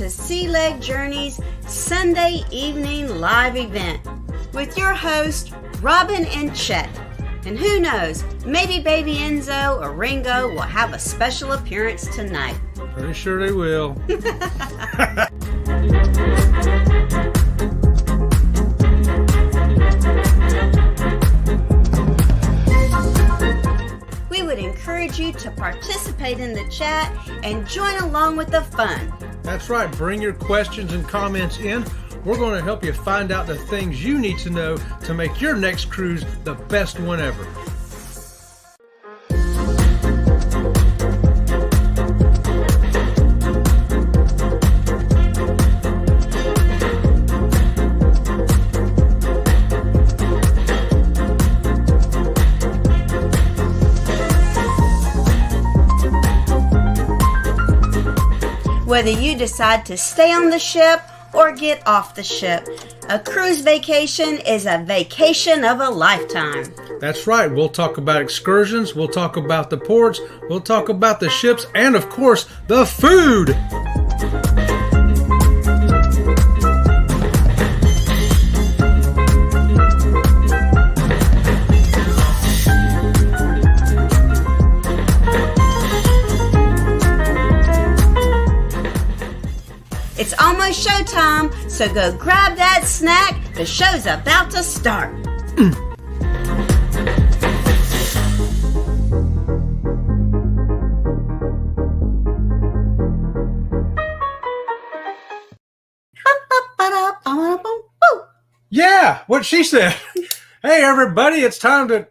to Sea Leg Journey's Sunday evening live event with your hosts, Robin and Chet. And who knows, maybe baby Enzo or Ringo will have a special appearance tonight. Pretty sure they will. We would encourage you to participate in the chat and join along with the fun. That's right. Bring your questions and comments in. We're going to help you find out the things you need to know to make your next cruise the best one ever. Whether you decide to stay on the ship or get off the ship, a cruise vacation is a vacation of a lifetime. That's right. We'll talk about excursions, we'll talk about the ports, we'll talk about the ships, and of course, the food. It's almost showtime, so go grab that snack. The show's about to start. Yeah, what she said. Hey, everybody, it's time to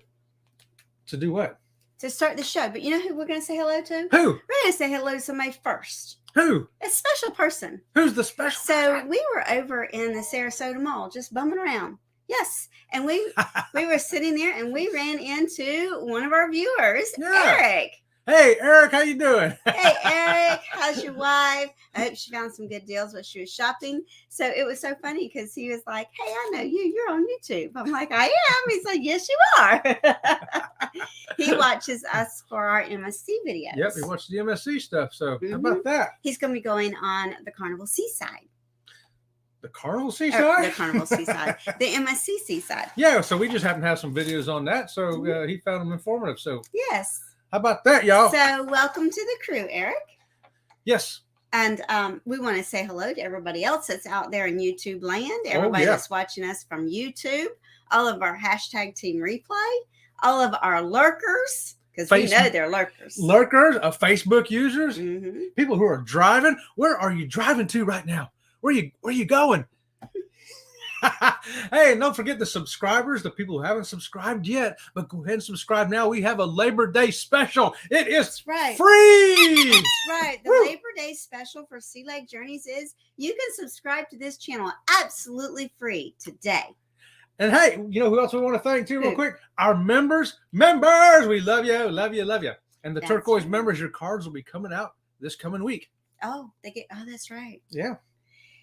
do what? To start the show. But you know who we're going to say hello to? Who? We're going to say hello to somebody first. Who? A special person. Who's the special? So we were over in the Sarasota Mall, just bumming around. Yes, and we were sitting there, and we ran into one of our viewers, Yeah. Eric. Hey, Eric, how you doing? Hey, Eric, how's your wife? I hope she found some good deals while she was shopping. So it was so funny because he was like, "Hey, I know you. You're on YouTube." I'm like, "I am." He's like, "Yes, you are." He watches us for our MSC videos. Yep, he watched the MSC stuff. So how about that? He's going to be going on the Carnival Seaside. The Carnival Seaside? The Carnival Seaside. The MSC Seaside. Yeah, so we just happen to have some videos on that. So he found them informative. So Yes. how about that, y'all? So welcome to the crew, Eric. Yes. And we want to say hello to everybody else that's out there in YouTube land. Everybody that's watching us from YouTube. All of our hashtag team replay. All of our lurkers. Because we know they're lurkers. Lurkers, Facebook users, Mm-hmm. people who are driving. Where are you driving to right now? Where you going? Hey, and don't forget the subscribers, the people who haven't subscribed yet, but go ahead and subscribe now. We have a Labor Day special. It is right. free. That's right. The Woo. Labor Day special for Sea Leg Journeys is you can subscribe to this channel absolutely free today. And hey, you know who else we want to thank too, real quick? Our members. We love you, love you, love you. And the turquoise members, your cards will be coming out this coming week. Oh, that's right. Yeah.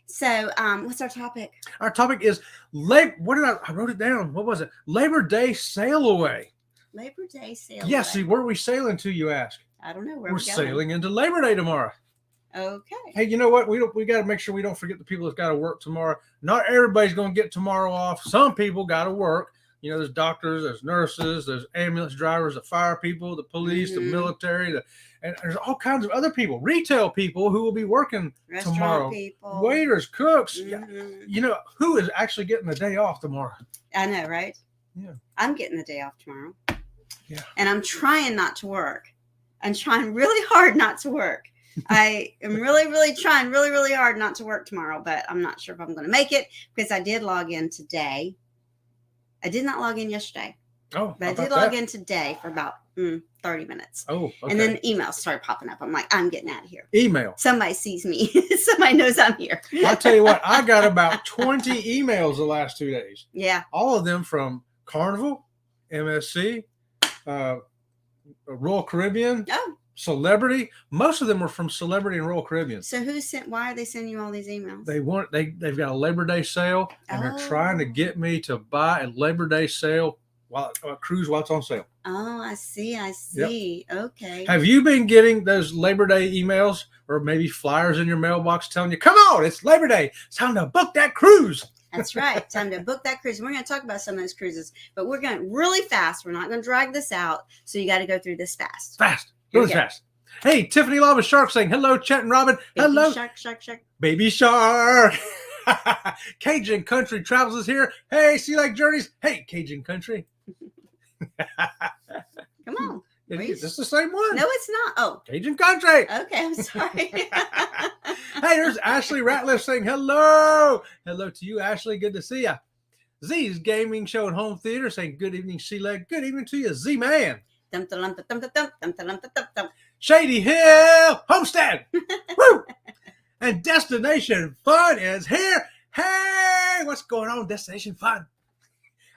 So, what's our topic? Our topic is I wrote it down. What was it? Labor Day sail away. Labor Day sail Yeah, away. see, where are we sailing to, you ask? I don't know where We're we're going. sailing into Labor Day tomorrow. Okay. Hey, you know what? We got to make sure we don't forget the people that's got to work tomorrow. Not everybody's going to get tomorrow off. Some people got to work. You know, there's doctors, there's nurses, there's ambulance drivers, the fire people, the police, the military, and there's all kinds of other people, retail people who will be working Restaurant tomorrow. people. Waiters, cooks. Mhm. You know, who is actually getting the day off tomorrow? I know, right? Yeah. I'm getting the day off tomorrow. Yeah. And I'm trying not to work. I'm trying really hard not to work. I am really trying really hard not to work tomorrow, but I'm not sure if I'm going to make it because I did log in today. I did not log in yesterday, Oh, but I did log in today for about 30 minutes. Oh, okay. And then emails started popping up. I'm like, I'm getting out of here. Email. Somebody sees me. Somebody knows I'm here. I'll tell you what, I got about 20 emails the last 2 days. Yeah. All of them from Carnival, MSC, Royal Caribbean, Oh, Celebrity. Most of them were from Celebrity and Royal Caribbean. so why are they sending you all these emails? They've got a Labor Day sale, and they're trying to get me to buy a Labor Day sale cruise while it's on sale. Oh, I see. I see. Yep. Okay. Have you been getting those Labor Day emails or maybe flyers in your mailbox telling you, come on, it's Labor Day. It's time to book that cruise. That's right. Time to book that cruise. We're going to talk about some of those cruises, but we're going really fast. We're not going to drag this out. So you got to go through this fast. Fast. Really fast. Hey, Tiffany Lava Shark saying, hello, Chet and Robin. Baby hello. Shark. Baby Shark. Cajun Country Travels is here. Hey, Sea Lake Journeys. Hey, Cajun Country. Come on. Is this the same one? No, it's not. Oh. Cajun Country. Okay, I'm sorry. Hey, there's Ashley Ratliff saying hello. Hello to you, Ashley. Good to see you. Z's Gaming Show and Home Theater saying good evening, Sea Lake. Good evening to you, Z-Man. Shady Hill Homestead. Woo! And Destination Fun is here. Hey, what's going on, Destination Fun?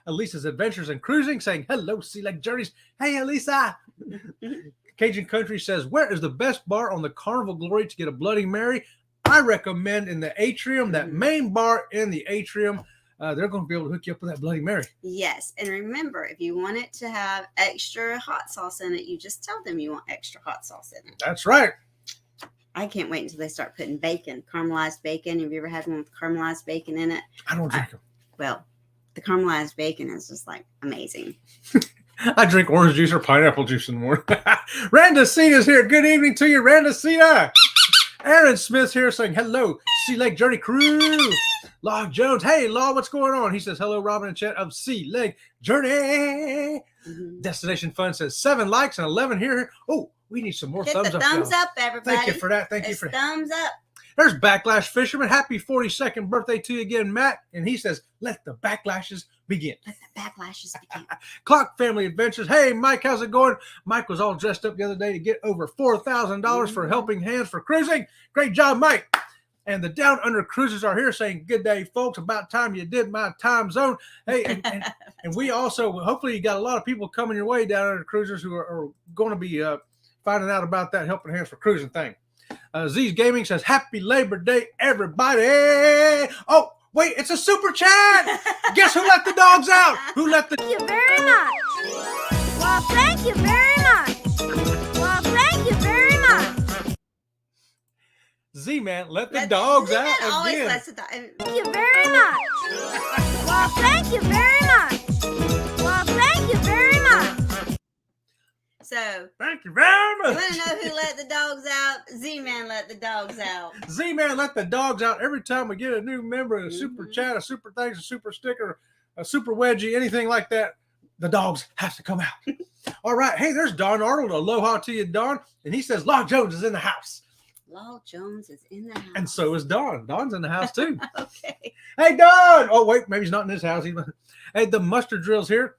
Elisa's Adventures and Cruising saying, hello, Sea Lake Journeys. Hey, Elisa. Cajun Country says, where is the best bar on the Carnival Glory to get a Bloody Mary? I recommend in the atrium, that main bar in the atrium. They're going to be able to hook you up with that Bloody Mary. Yes. And remember, if you want it to have extra hot sauce in it, you just tell them you want extra hot sauce in it. That's right. I can't wait until they start putting bacon, caramelized bacon. Have you ever had one with caramelized bacon in it? I don't drink them. Well, the caramelized bacon is just like amazing. I drink orange juice or pineapple juice in the morning. Randacita's here. Good evening to you, Randacita. Aaron Smith's here saying, hello, Sea Lake Journey crew. Law Jones. Hey, Law, what's going on? He says, hello, Robin and Chet of Sea Lake Journey. Destination Fun says 7 likes and 11 here. Oh, we need some more Hit thumbs the up. Thumbs up, everybody. Thank you for that. Thank you for thumbs up. There's Backlash Fisherman. Happy 42nd birthday to you again, Matt. And he says, let the backlashes begin. Let the backlashes begin. Clock Family Adventures. Hey, Mike, how's it going? Mike was all dressed up the other day to get over $4,000 for Helping Hands for cruising. Great job, Mike. And the Down Under Cruisers are here saying, good day, folks. About time you did my time zone. Hey, and we also, hopefully you got a lot of people coming your way, Down Under Cruisers, who are going to be finding out about that Helping Hands for cruising thing. Z's Gaming says, happy Labor Day, everybody. Oh, wait, it's a super chat. Guess who let the dogs out? Who let the... Thank you very much. Well, thank you very much. Well, thank you very much. Z-Man let the dogs out again. Always lets the Thank you very much. Well, thank you very much. Well, thank you very much. So, thank you very much. You want to know who let the dogs out? Z-Man let the dogs out. Z-Man let the dogs out every time we get a new member, a super chat, a super thanks, a super sticker, a super wedgie, anything like that. The dogs have to come out. All right. Hey, there's Don Arnold. Aloha to you, Don. And he says, Law Jones is in the house. Law Jones is in the house. And so is Don. Don's in the house, too. Okay. Hey, Don. Oh, wait. Maybe he's not in his house. Hey, the Mustard Drill's here.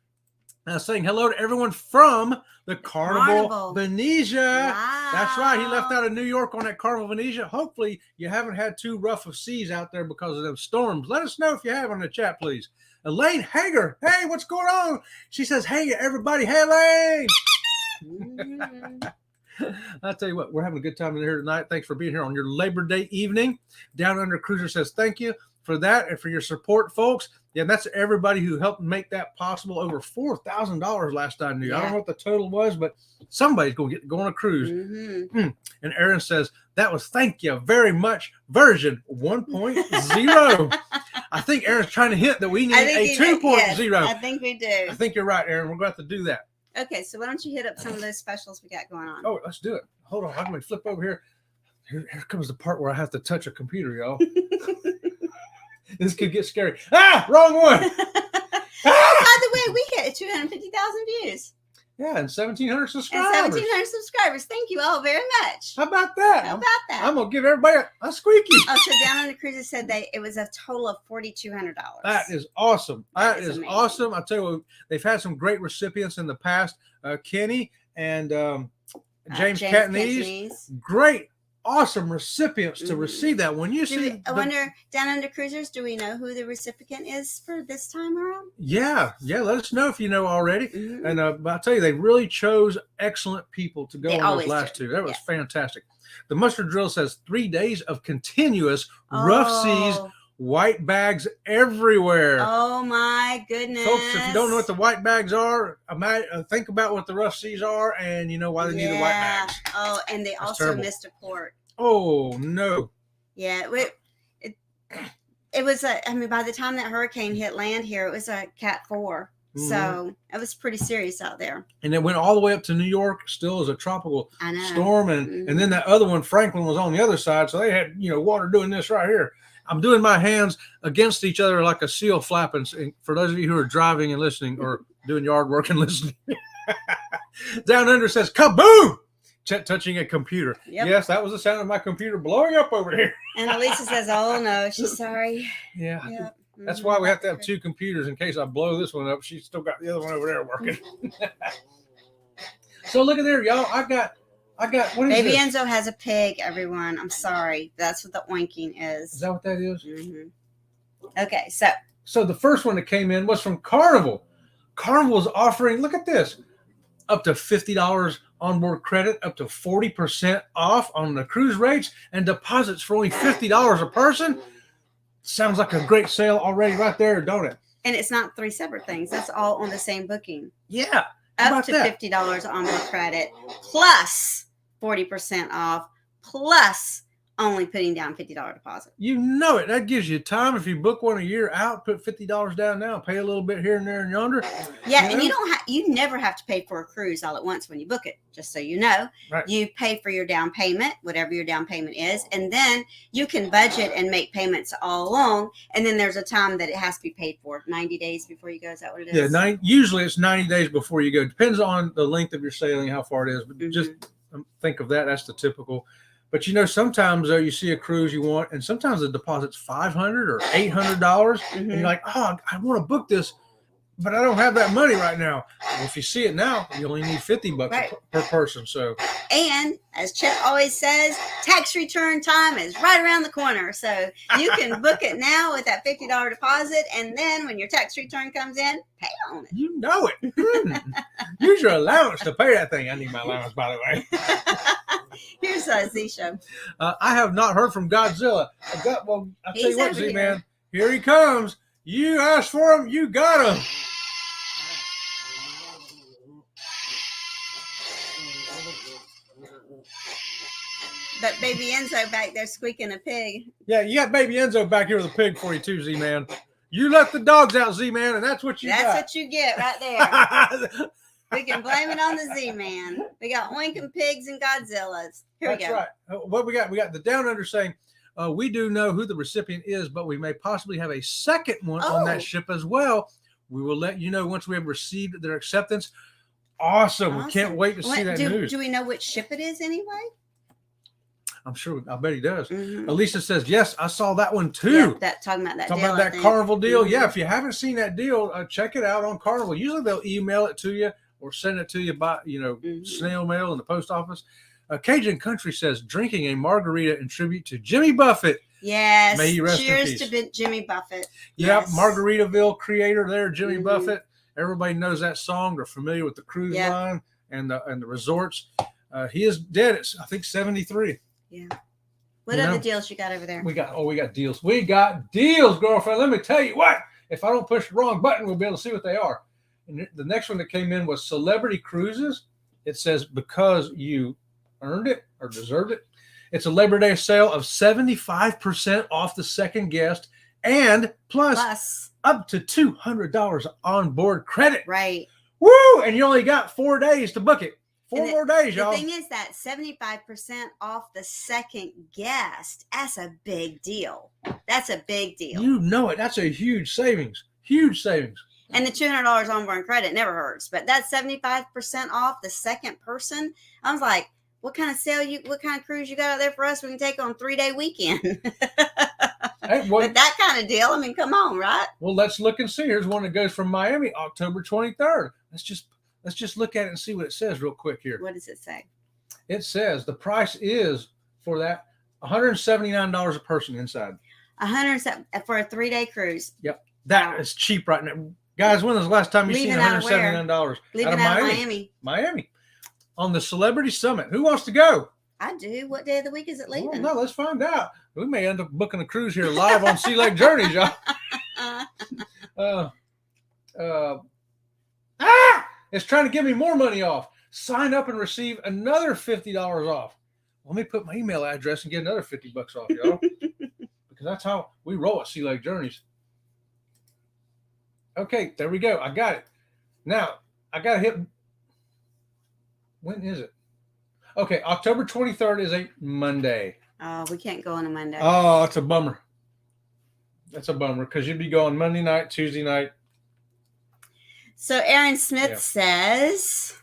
Saying hello to everyone from the Carnival Venezia. Wow. That's right. He left out of New York on that Carnival Venezia. Hopefully, you haven't had too rough of seas out there because of those storms. Let us know if you have on the chat, please. Elaine Hager. Hey, what's going on? She says, hey, everybody. Hey, Elaine. I'll tell you what, we're having a good time in here tonight. Thanks for being here on your Labor Day evening. Down Under Cruiser says thank you for that and for your support, folks. Yeah, that's everybody who helped make that possible. Over $4,000 last I knew. Yeah. I don't know what the total was, but somebody's going to get to go on a cruise. And Aaron says, that was thank you very much version 1.0. I think Aaron's trying to hint that we need a 2.0. Yes, I think we do. I think you're right, Aaron. We're going to have to do that. Okay, so why don't you hit up some of those specials we got going on? Oh, let's do it. Hold on. How can we flip over here? Here comes the part where I have to touch a computer, y'all. This could get scary. Ah, wrong one. By the way, we hit 250,000 views. Yeah, and 1,700 subscribers. And 1,700 subscribers. Thank you all very much. How about that? How about that? I'm going to give everybody a squeaky. Oh, so Down on the Cruises said it was a total of $4,200. That is awesome. That is amazing. Awesome. I'll tell you what, they've had some great recipients in the past. Kenny and James Catanese. Great. Awesome recipients to receive that. When you see, I wonder, Down Under Cruisers, do we know who the recipient is for this time around? Yeah. Let us know if you know already. And I'll tell you, they really chose excellent people to go on those last two. That was fantastic. The Mustard Drill says 3 days of continuous rough seas white bags everywhere. Oh my goodness. Folks, if you don't know what the white bags are, think about what the rough seas are, and you know why they need the white bags. Oh, and they That's also terrible. missed a port. Oh, no. Yeah, it was by the time that hurricane hit land here, it was a Cat 4. Mhm. So it was pretty serious out there. And it went all the way up to New York, still as a tropical storm. And then that other one, Franklin, was on the other side. So they had, water doing this right here. I'm doing my hands against each other like a seal flapping. For those of you who are driving and listening or doing yard work and listening. Down under says, kaboom! Chet touching a computer. Yep. Yes, that was the sound of my computer blowing up over here. And Elisa says, oh, no, she's sorry. Yeah. Yep. That's why we have to have two computers in case I blow this one up. She's still got the other one over there working. So look at there, y'all. I got. What is Baby this? Enzo has a pig. Everyone, I'm sorry. That's what the oinking is. Is that what that is? Mm-hmm. Okay, so the first one that came in was from Carnival. Carnival is offering. Look at this. Up to $50 onboard credit, up to 40% off on the cruise rates, and deposits for only $50 a person. Sounds like a great sale already right there, don't it? And it's not 3 separate things. That's all on the same booking. Yeah. Up to $50 on the credit, plus 40% off, plus only putting down $50 deposit. You know it. That gives you time. If you book one a year out, put $50 down now, pay a little bit here and there and yonder. Yeah, and you never have to pay for a cruise all at once when you book it, just so you know. Right. You pay for your down payment, whatever your down payment is, and then you can budget and make payments all along, and then there's a time that it has to be paid for, 90 days before you go. Is that what it is? Yeah, usually it's 90 days before you go. Depends on the length of your sailing, how far it is, but just think of that. That's the typical. But sometimes you see a cruise you want, and sometimes the deposit's $500 or $800, and you're like, oh, I want to book this, but I don't have that money right now. Well, if you see it now, you only need $50 per person. So, and as Chip always says, tax return time is right around the corner. So you can book it now with that $50 deposit, and then when your tax return comes in, pay on it. You know it. Use your allowance to pay that thing. I need my allowance, by the way. Here's a Z show. I have not heard from Godzilla. I'll tell you what, Z-Man. Here he comes. You asked for him. You got him. But Baby Enzo back there squeaking a pig. Yeah, you got Baby Enzo back here with a pig for you too, Z-Man. You let the dogs out, Z-Man, and that's what you got. That's what you get right there. We can blame it on the Z-Man. We got oinking pigs and Godzillas. Here we go. That's right. What we got? We got the Down Under saying, we do know who the recipient is, but we may possibly have a second one on that ship as well. We will let you know once we have received their acceptance. Awesome. We can't wait to see that news. Do we know which ship it is anyway? I'm sure. I bet he does. Alicia says, yes, I saw that one too. Yeah, talking about that Carnival deal. Yeah, if you haven't seen that deal, check it out on Carnival. Usually they'll email it to you or send it to you by, snail mail in the post office. Cajun Country says, drinking a margarita in tribute to Jimmy Buffett. Yes. May you rest in Cheers peace. to Jimmy Buffett. Yep. Yes. Margaritaville creator there, Jimmy Buffett. Everybody knows that song. They're familiar with the cruise line and the resorts. He is dead at, I think, 73. Yeah. What other deals you got over there? We got deals. We got deals, girlfriend. Let me tell you what. If I don't push the wrong button, we'll be able to see what they are. And the next one that came in was Celebrity Cruises. It says, because you earned it or deserved it. It's a Labor Day sale of 75% off the second guest and plus up to $200 on board credit. Right. Woo! And you only got 4 days to book it. 4 more days, y'all. The thing is that 75% off the second guest, that's a big deal. That's a big deal. You know it. That's a huge savings. Huge savings. And the $200 onboard credit never hurts. But that 75% off the second person, I was like, what kind of cruise you got out there for us? We can take on 3-day weekend. Hey, but that kind of deal, I mean, come on, right? Well, let's look and see. Here's one that goes from Miami, October 23rd. Let's just look at it and see what it says real quick here. What does it say? It says the price is for that $179 a person inside. $107 for a 3-day cruise. Yep, that is cheap right now, guys. When was the last time you seen $179? Leaving out of Miami. Miami on the Celebrity Summit. Who wants to go? I do. What day of the week is it Well, leaving? no, let's find out. We may end up booking a cruise here live on Sea Lake Journeys, y'all. It's trying to give me more money off. Sign up and receive another $50 off. Let me put my email address and get another $50 off, y'all. Because that's how we roll at Sea Lake Journeys. Okay, there we go. I got it. Now, I got to hit. When is it? Okay, October 23rd is a Monday. Oh, we can't go on a Monday. Oh, that's a bummer. That's a bummer because you'd be going Monday night, Tuesday night. So Aaron Smith says,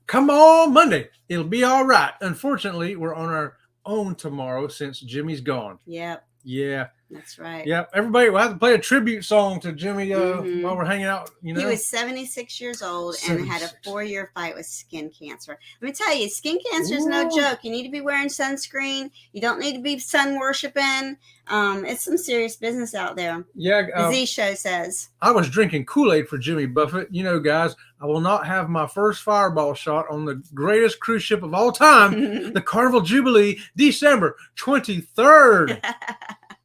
come on Monday. It'll be all right. Unfortunately, we're on our own tomorrow since Jimmy's gone. Yep. Yeah. That's right. Yep. Everybody will have to play a tribute song to Jimmy while we're hanging out. You know, he was 76 years old and had a 4-year fight with skin cancer. Let me tell you, skin cancer is no joke. You need to be wearing sunscreen. You don't need to be sun worshiping. It's some serious business out there. Yeah. The Z Show says. I was drinking Kool-Aid for Jimmy Buffett. You know, guys, I will not have my first fireball shot on the greatest cruise ship of all time, the Carnival Jubilee, December 23rd.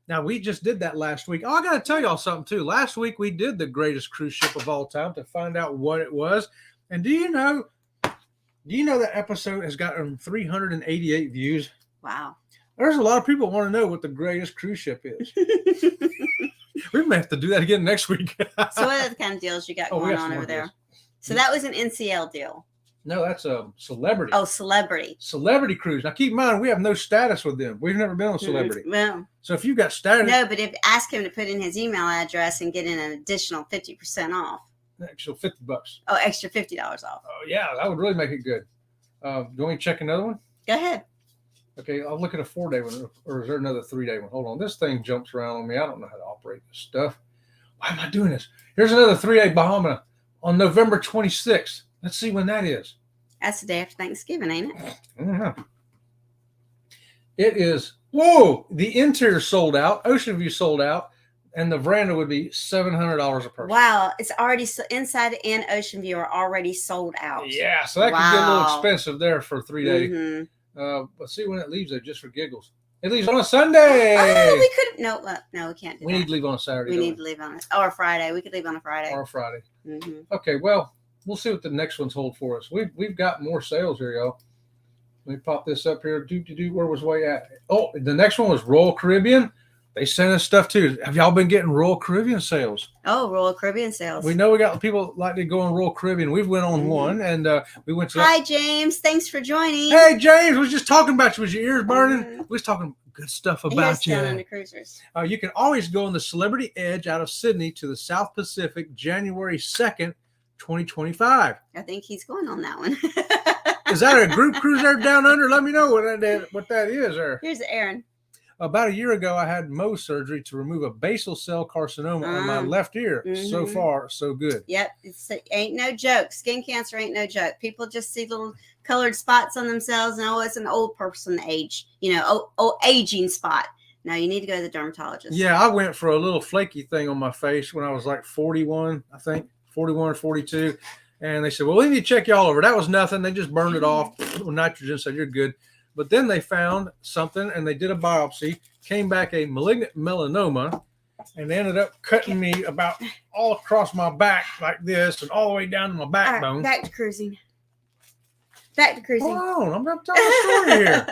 Now, we just did that last week. Oh, I got to tell y'all something, too. Last week, we did the greatest cruise ship of all time to find out what it was. And do you know that episode has gotten 388 views? Wow. There's a lot of people want to know what the greatest cruise ship is. We may have to do that again next week. So what are the kind of deals you got going on over there? So that was an NCL deal. No, that's a celebrity. Oh, celebrity. Celebrity cruise. Now, keep in mind, we have no status with them. We've never been on celebrity. Well, so if you got status. No, but ask him to put in his email address and get in an additional 50% off. Actual $50. Oh, extra $50 off. Oh, yeah, that would really make it good. Do you want me to check another one? Go ahead. Okay, I'll look at a 4-day one, or is there another 3-day one? Hold on. This thing jumps around on me. I don't know how to operate this stuff. Why am I doing this? Here's another 3-day Bahama on November 26th. Let's see when that is. That's the day after Thanksgiving, ain't it? I don't know. It is. Whoa! The interior sold out. Ocean View sold out. And the veranda would be $700 a person. Wow. It's already inside and Ocean View are already sold out. Yeah. So that could get a little expensive there for 3 days. Let's see when it leaves, though, just for giggles. It leaves on a Sunday. Oh, we could. No, we can't do that. We need to leave on a Saturday. We need to leave on or a Friday. We could leave on a Friday. Or a Friday. Okay. Well, we'll see what the next ones hold for us. We've got more sales here, y'all. Let me pop this up here. Where was way at? Oh, the next one was Royal Caribbean. They sent us stuff too. Have y'all been getting Royal Caribbean sales? Oh, Royal Caribbean sales. We know we got people like to go on Royal Caribbean. We went on one, and we went to. Hi, James. Thanks for joining. Hey, James. We was just talking about you. Was your ears burning? We was talking good stuff about you. Down on the cruisers. You can always go on the Celebrity Edge out of Sydney to the South Pacific, January 2nd, 2025. I think he's going on that one. Is that a group cruise there down under? Let me know what that is. There. Here's Aaron. About a year ago, I had Mohs surgery to remove a basal cell carcinoma on my left ear. So far, so good. Yep. It ain't no joke. Skin cancer ain't no joke. People just see little colored spots on themselves and, it's an old person age, aging spot. No, you need to go to the dermatologist. Yeah, I went for a little flaky thing on my face when I was like 41, I think, 41 or 42. And they said, well, we need to check you all over. That was nothing. They just burned it off with nitrogen, said you're good. But then they found something, and they did a biopsy, came back a malignant melanoma, and they ended up cutting me about all across my back like this and all the way down to my backbone. Right, back to cruising. Hold on, I'm going to tell the story here.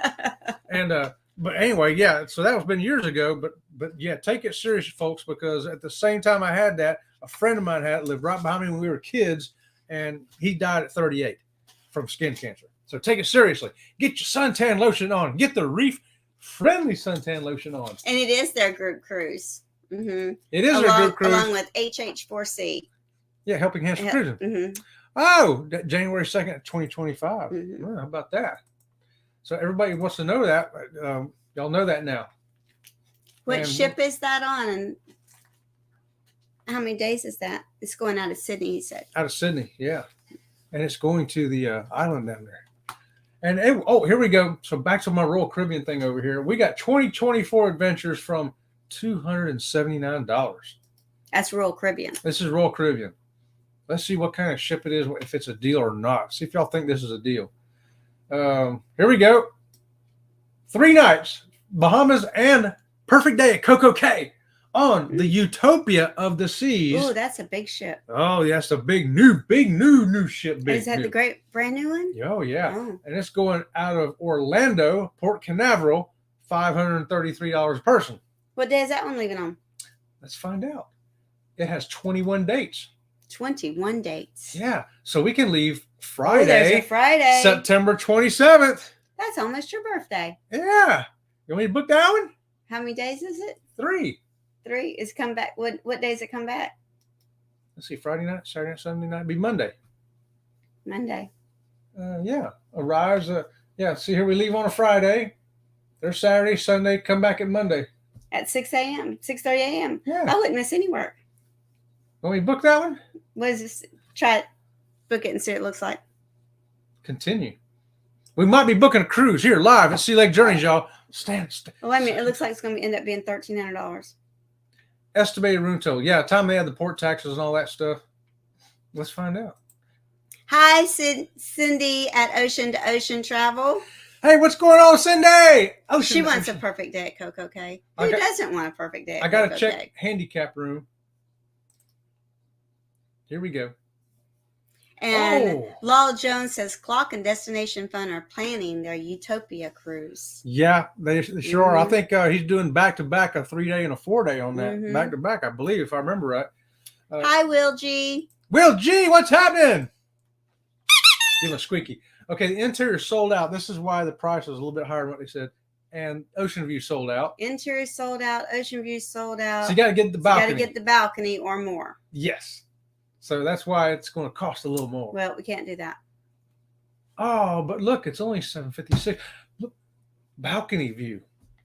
And but anyway, yeah, so that was been years ago. But yeah, take it serious, folks, because at the same time I had that, a friend of mine lived right behind me when we were kids, and he died at 38 from skin cancer. So take it seriously. Get your suntan lotion on. Get the reef-friendly suntan lotion on. And it is their group cruise. It is their group cruise. Along with HH4C. Yeah, Helping Hands for Cruising. Oh, January 2nd, 2025. Well, how about that? So everybody wants to know that. Y'all know that now. What ship is that on? And how many days is that? It's going out of Sydney, he said. Out of Sydney, yeah. And it's going to the island down there. And here we go. So back to my Royal Caribbean thing over here. We got 2024 adventures from $279. That's Royal Caribbean. This is Royal Caribbean. Let's see what kind of ship it is, if it's a deal or not. See if y'all think this is a deal. Here we go. 3 nights, Bahamas and perfect day at Coco Cay on the Utopia of the Seas. Oh, that's a big ship. Oh, that's a big new ship. Is that the great brand new one? Oh, yeah. Oh. And it's going out of Orlando, Port Canaveral, $533 a person. What day is that one leaving on? Let's find out. It has 21 dates. 21 dates. Yeah. So we can leave Oh, Friday, there's a Friday. September 27th. That's almost your birthday. Yeah. You want me to book that one? How many days is it? 3. 3 is come back. What days it come back? Let's see. Friday night, Saturday night, Sunday night. Be Monday. Monday. Yeah. Arrives. Yeah. See, here we leave on a Friday. There's Saturday, Sunday. Come back at Monday. At 6 a.m., 6:30 a.m. Yeah. I wouldn't miss any work. Want me to book that one? What is this? Try it. Book it and see what it looks like. Continue. We might be booking a cruise here live at Sea Lake Journeys, y'all. Stand. Oh, wait a minute. It looks like it's going to end up being $1,300. Estimated room total. Yeah, time they add the port taxes and all that stuff. Let's find out. Hi, Cindy at Ocean to Ocean Travel. Hey, what's going on, Cindy? She wants a perfect day at Coco Cay. Who doesn't want a perfect day at I got to Coco check Cay? handicap room. Here we go. And Lala Jones says Clock and Destination Fun are planning their Utopia cruise. Yeah, they sure are. I think he's doing back-to-back, a 3-day and a 4-day on that. Back-to-back, I believe, if I remember right. Hi, Will G. Will G, what's happening? Give him a squeaky. Okay, the interior sold out. This is why the price was a little bit higher than what they said. And Ocean View sold out. Interior sold out. Ocean View sold out. So you got to get the balcony. You got to get the balcony or more. Yes. So that's why it's going to cost a little more. Well, we can't do that. Oh, but look, it's only $756. Look, balcony view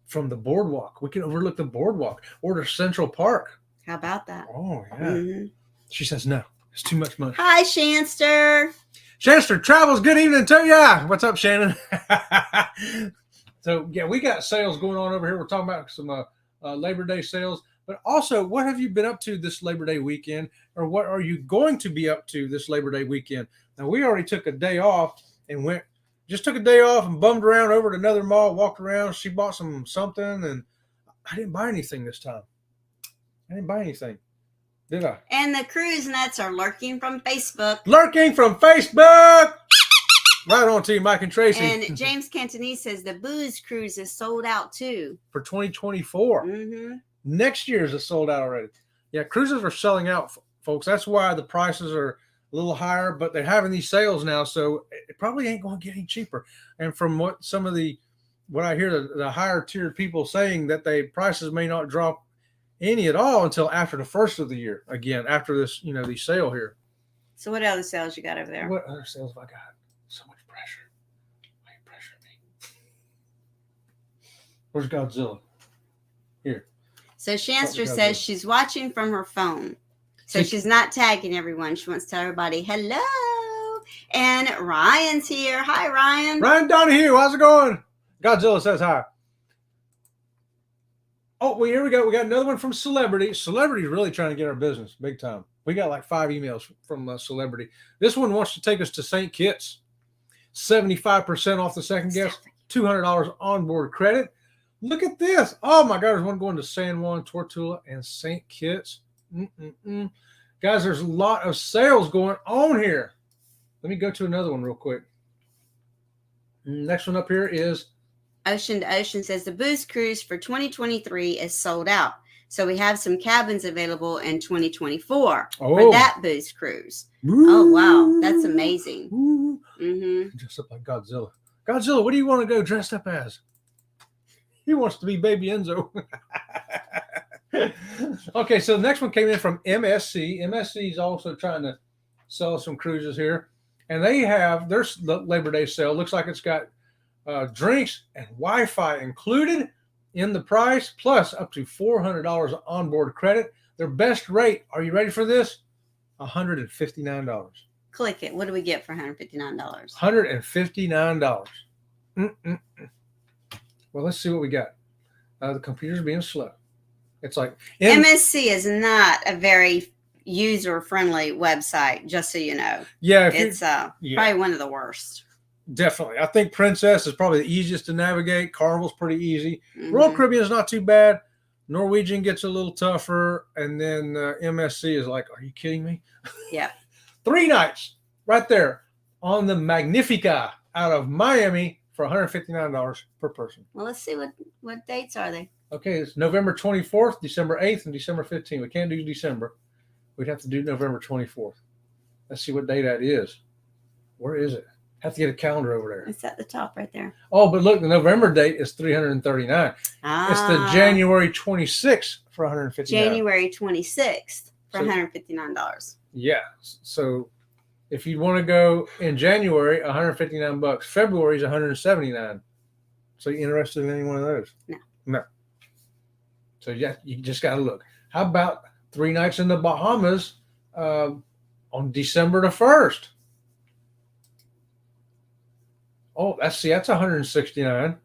from the boardwalk. We can overlook the boardwalk or the Central Park. How about that? Oh, yeah. She says no. It's too much money. Hi, Shanster. Shanster Travels, good evening to you. What's up, Shannon? So, yeah, we got sales going on over here. We're talking about some Labor Day sales. But also, what have you been up to this Labor Day weekend? Or what are you going to be up to this Labor Day weekend? Now, we already took a day off and took a day off and bummed around over to another mall, walked around. She bought something, and I didn't buy anything this time. I didn't buy anything, did I? And the cruise nuts are lurking from Facebook. Lurking from Facebook! Right on to you, Mike and Tracy. And James Cantonese says the booze cruise is sold out too. For 2024. Mm-hmm. Next year's is sold out already. Yeah, cruises are selling out, folks. That's why the prices are a little higher, but they're having these sales now, so it probably ain't going to get any cheaper. And from what I hear the higher tiered people saying that prices may not drop any at all until after the first of the year. Again, after this, the sale here. So what other sales you got over there? What other sales have I got? So much pressure. Why you pressuring me? Where's Godzilla? Here. So Shanster says she's watching from her phone. So she's not tagging everyone. She wants to tell everybody hello. And Ryan's here. Hi, Ryan. Ryan Donahue, how's it going? Godzilla says hi. Oh, well, here we go. We got another one from Celebrity. Celebrity's really trying to get our business big time. We got like 5 emails from Celebrity. This one wants to take us to St. Kitts. 75% off the second guest. $200 onboard credit. Look at this. Oh, my God. There's one going to San Juan, Tortola, and St. Kitts. Guys, there's a lot of sales going on here. Let me go to another one real quick. Next one up here is Ocean to Ocean says the booze cruise for 2023 is sold out. So we have some cabins available in 2024 for that booze cruise. Oh, wow. That's amazing. Dressed up like Godzilla. Godzilla, what do you want to go dressed up as? He wants to be Baby Enzo. Okay, so the next one came in from MSC. MSC is also trying to sell some cruises here. And they have their Labor Day sale. Looks like it's got drinks and Wi-Fi included in the price, plus up to $400 onboard credit. Their best rate, are you ready for this? $159. Click it. What do we get for $159? $159. Well, let's see what we got. The computer's being slow. It's like MSC is not a very user-friendly website, just so you know. Yeah, it's probably one of the worst. Definitely. I think Princess is probably the easiest to navigate. Carnival's pretty easy. Royal Mhm. Caribbean is not too bad. Norwegian gets a little tougher. And then MSC is like, are you kidding me? Yeah. 3 nights right there on the Magnifica out of Miami for $159 per person. Well, let's see what dates are they. Okay, it's November 24th, December 8th, and December 15th. We can't do December. We'd have to do November 24th. Let's see what day that is. Where is it? Have to get a calendar over there. It's at the top right there. Oh, but look, the November date is $339. It's the January 26th for $159. January 26th for So- $159. Yeah. So if you want to go in January, $159. February is $179. So you interested in any one of those? No. No. So you just got to look. How about 3 nights in the Bahamas on December the 1st? Oh, that's $169.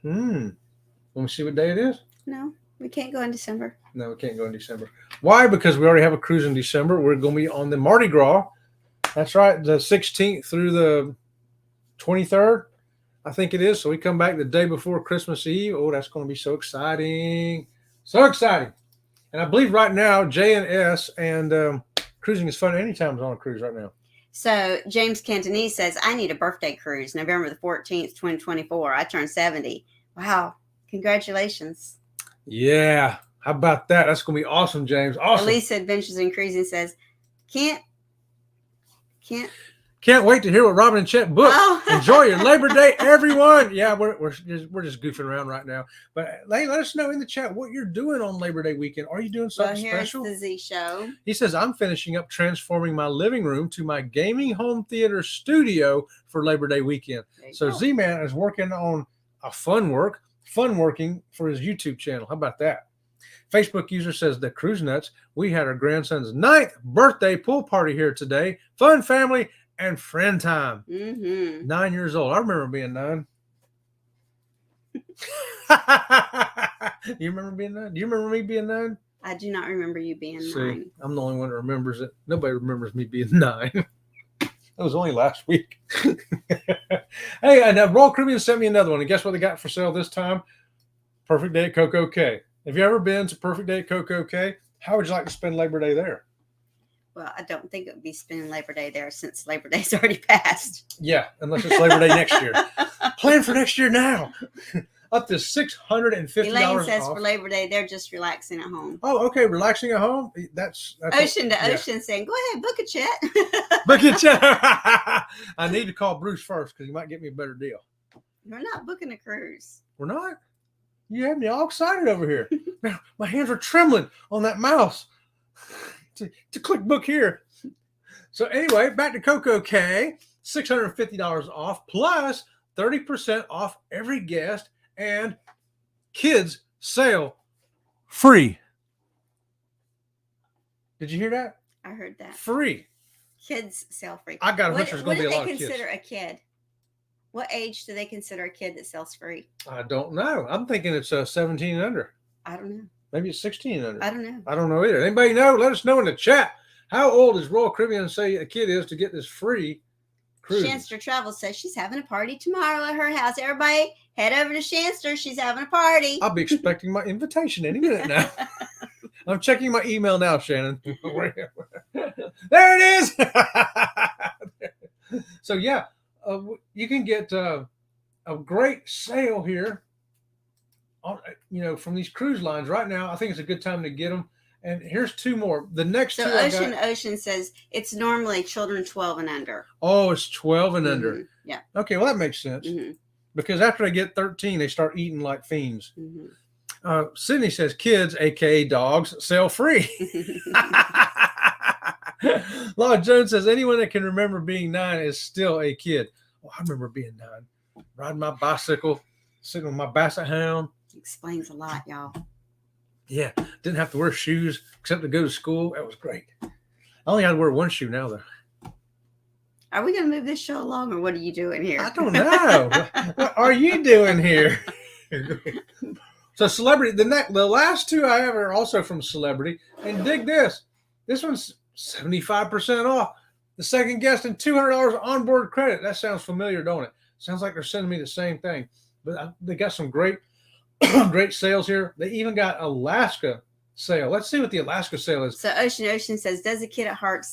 Let me see what day it is. No, we can't go in December. No, we can't go in December. Why? Because we already have a cruise in December. We're going to be on the Mardi Gras. That's right, the 16th through the 23rd, I think it is. So we come back the day before Christmas Eve. Oh, that's going to be so exciting. So exciting. And I believe right now, J&S and cruising is fun anytime it's on a cruise right now. So James Cantonese says, I need a birthday cruise, November the 14th, 2024. I turned 70. Wow. Congratulations. Yeah. How about that? That's going to be awesome, James. Awesome. Elisa Adventures in Cruising says, can't. Can't wait to hear what Robin and Chet book. Oh. Enjoy your Labor Day, everyone. Yeah, we're just goofing around right now. But let us know in the chat what you're doing on Labor Day weekend. Are you doing something special? Here's the Z Show. He says, I'm finishing up transforming my living room to my gaming home theater studio for Labor Day weekend. So Z-Man is working on a fun working for his YouTube channel. How about that? Facebook user says, the Cruise Nuts, we had our grandson's 9th birthday pool party here today. Fun family and friend time. 9 years old. I remember being 9. You remember being 9? Do you remember me being 9? I do not remember you being 9. I'm the only one that remembers it. Nobody remembers me being 9. That was only last week. Hey, and Royal Caribbean sent me another one. And guess what they got for sale this time? Perfect Day at Coco Cay. Have you ever been to Perfect Day at Coco Cay? How would you like to spend Labor Day there? Well, I don't think it would be spending Labor Day there since Labor Day's already passed. Yeah, unless it's Labor Day next year. Plan for next year now. Up to $650 Elaine says off. for Labor Day, they're just relaxing at home. Oh, okay. Relaxing at home? That's Ocean to Ocean saying, go ahead, book a chat. Book it. I need to call Bruce first because he might get me a better deal. We're not booking a cruise. We're not? You have me all excited over here. Now, my hands are trembling on that mouse to click book here. So anyway, back to Coco Cay, $650 off plus 30% off every guest and kids sail free. Did you hear that? I heard that. Free. Kids sail free. I got a hunch there's going to be a lot of What do they kids. consider a kid? What age do they consider a kid that sails free? I don't know. I'm thinking it's 17 and under. I don't know. Maybe it's 16 and under. I don't know. I don't know either. Anybody know? Let us know in the chat. How old does Royal Caribbean say a kid is to get this free cruise? Shanster Travel says she's having a party tomorrow at her house. Everybody head over to Shanster. She's having a party. I'll be expecting my invitation any minute now. I'm checking my email now, Shannon. There it is. So yeah, you can get a great sale here. From these cruise lines right now. I think it's a good time to get them. And here's 2 more. The next So 2 I Ocean got, Ocean says it's normally children 12 and under. Oh, it's 12 and under. Mhm. Yeah. Okay, well that makes sense. Mm-hmm. Because after they get 13, they start eating like fiends. Mm-hmm. Sydney says kids, aka dogs, sell free. Laura Jones says anyone that can remember being 9 is still a kid. Oh, I remember being 9, riding my bicycle, sitting on my basset hound. Explains a lot, y'all. Yeah, didn't have to wear shoes except to go to school. That was great. I only had to wear 1 shoe now, though. Are we going to move this show along, or what are you doing here? I don't know. What are you doing here? So Celebrity, the last 2 I have are also from Celebrity. And dig this. This one's 75% off. the second guest, and $200 onboard credit. That sounds familiar, don't it? Sounds like they're sending me the same thing. But they got some great, great sales here. They even got Alaska sale. Let's see what the Alaska sale is. So Ocean says, does a kid at heart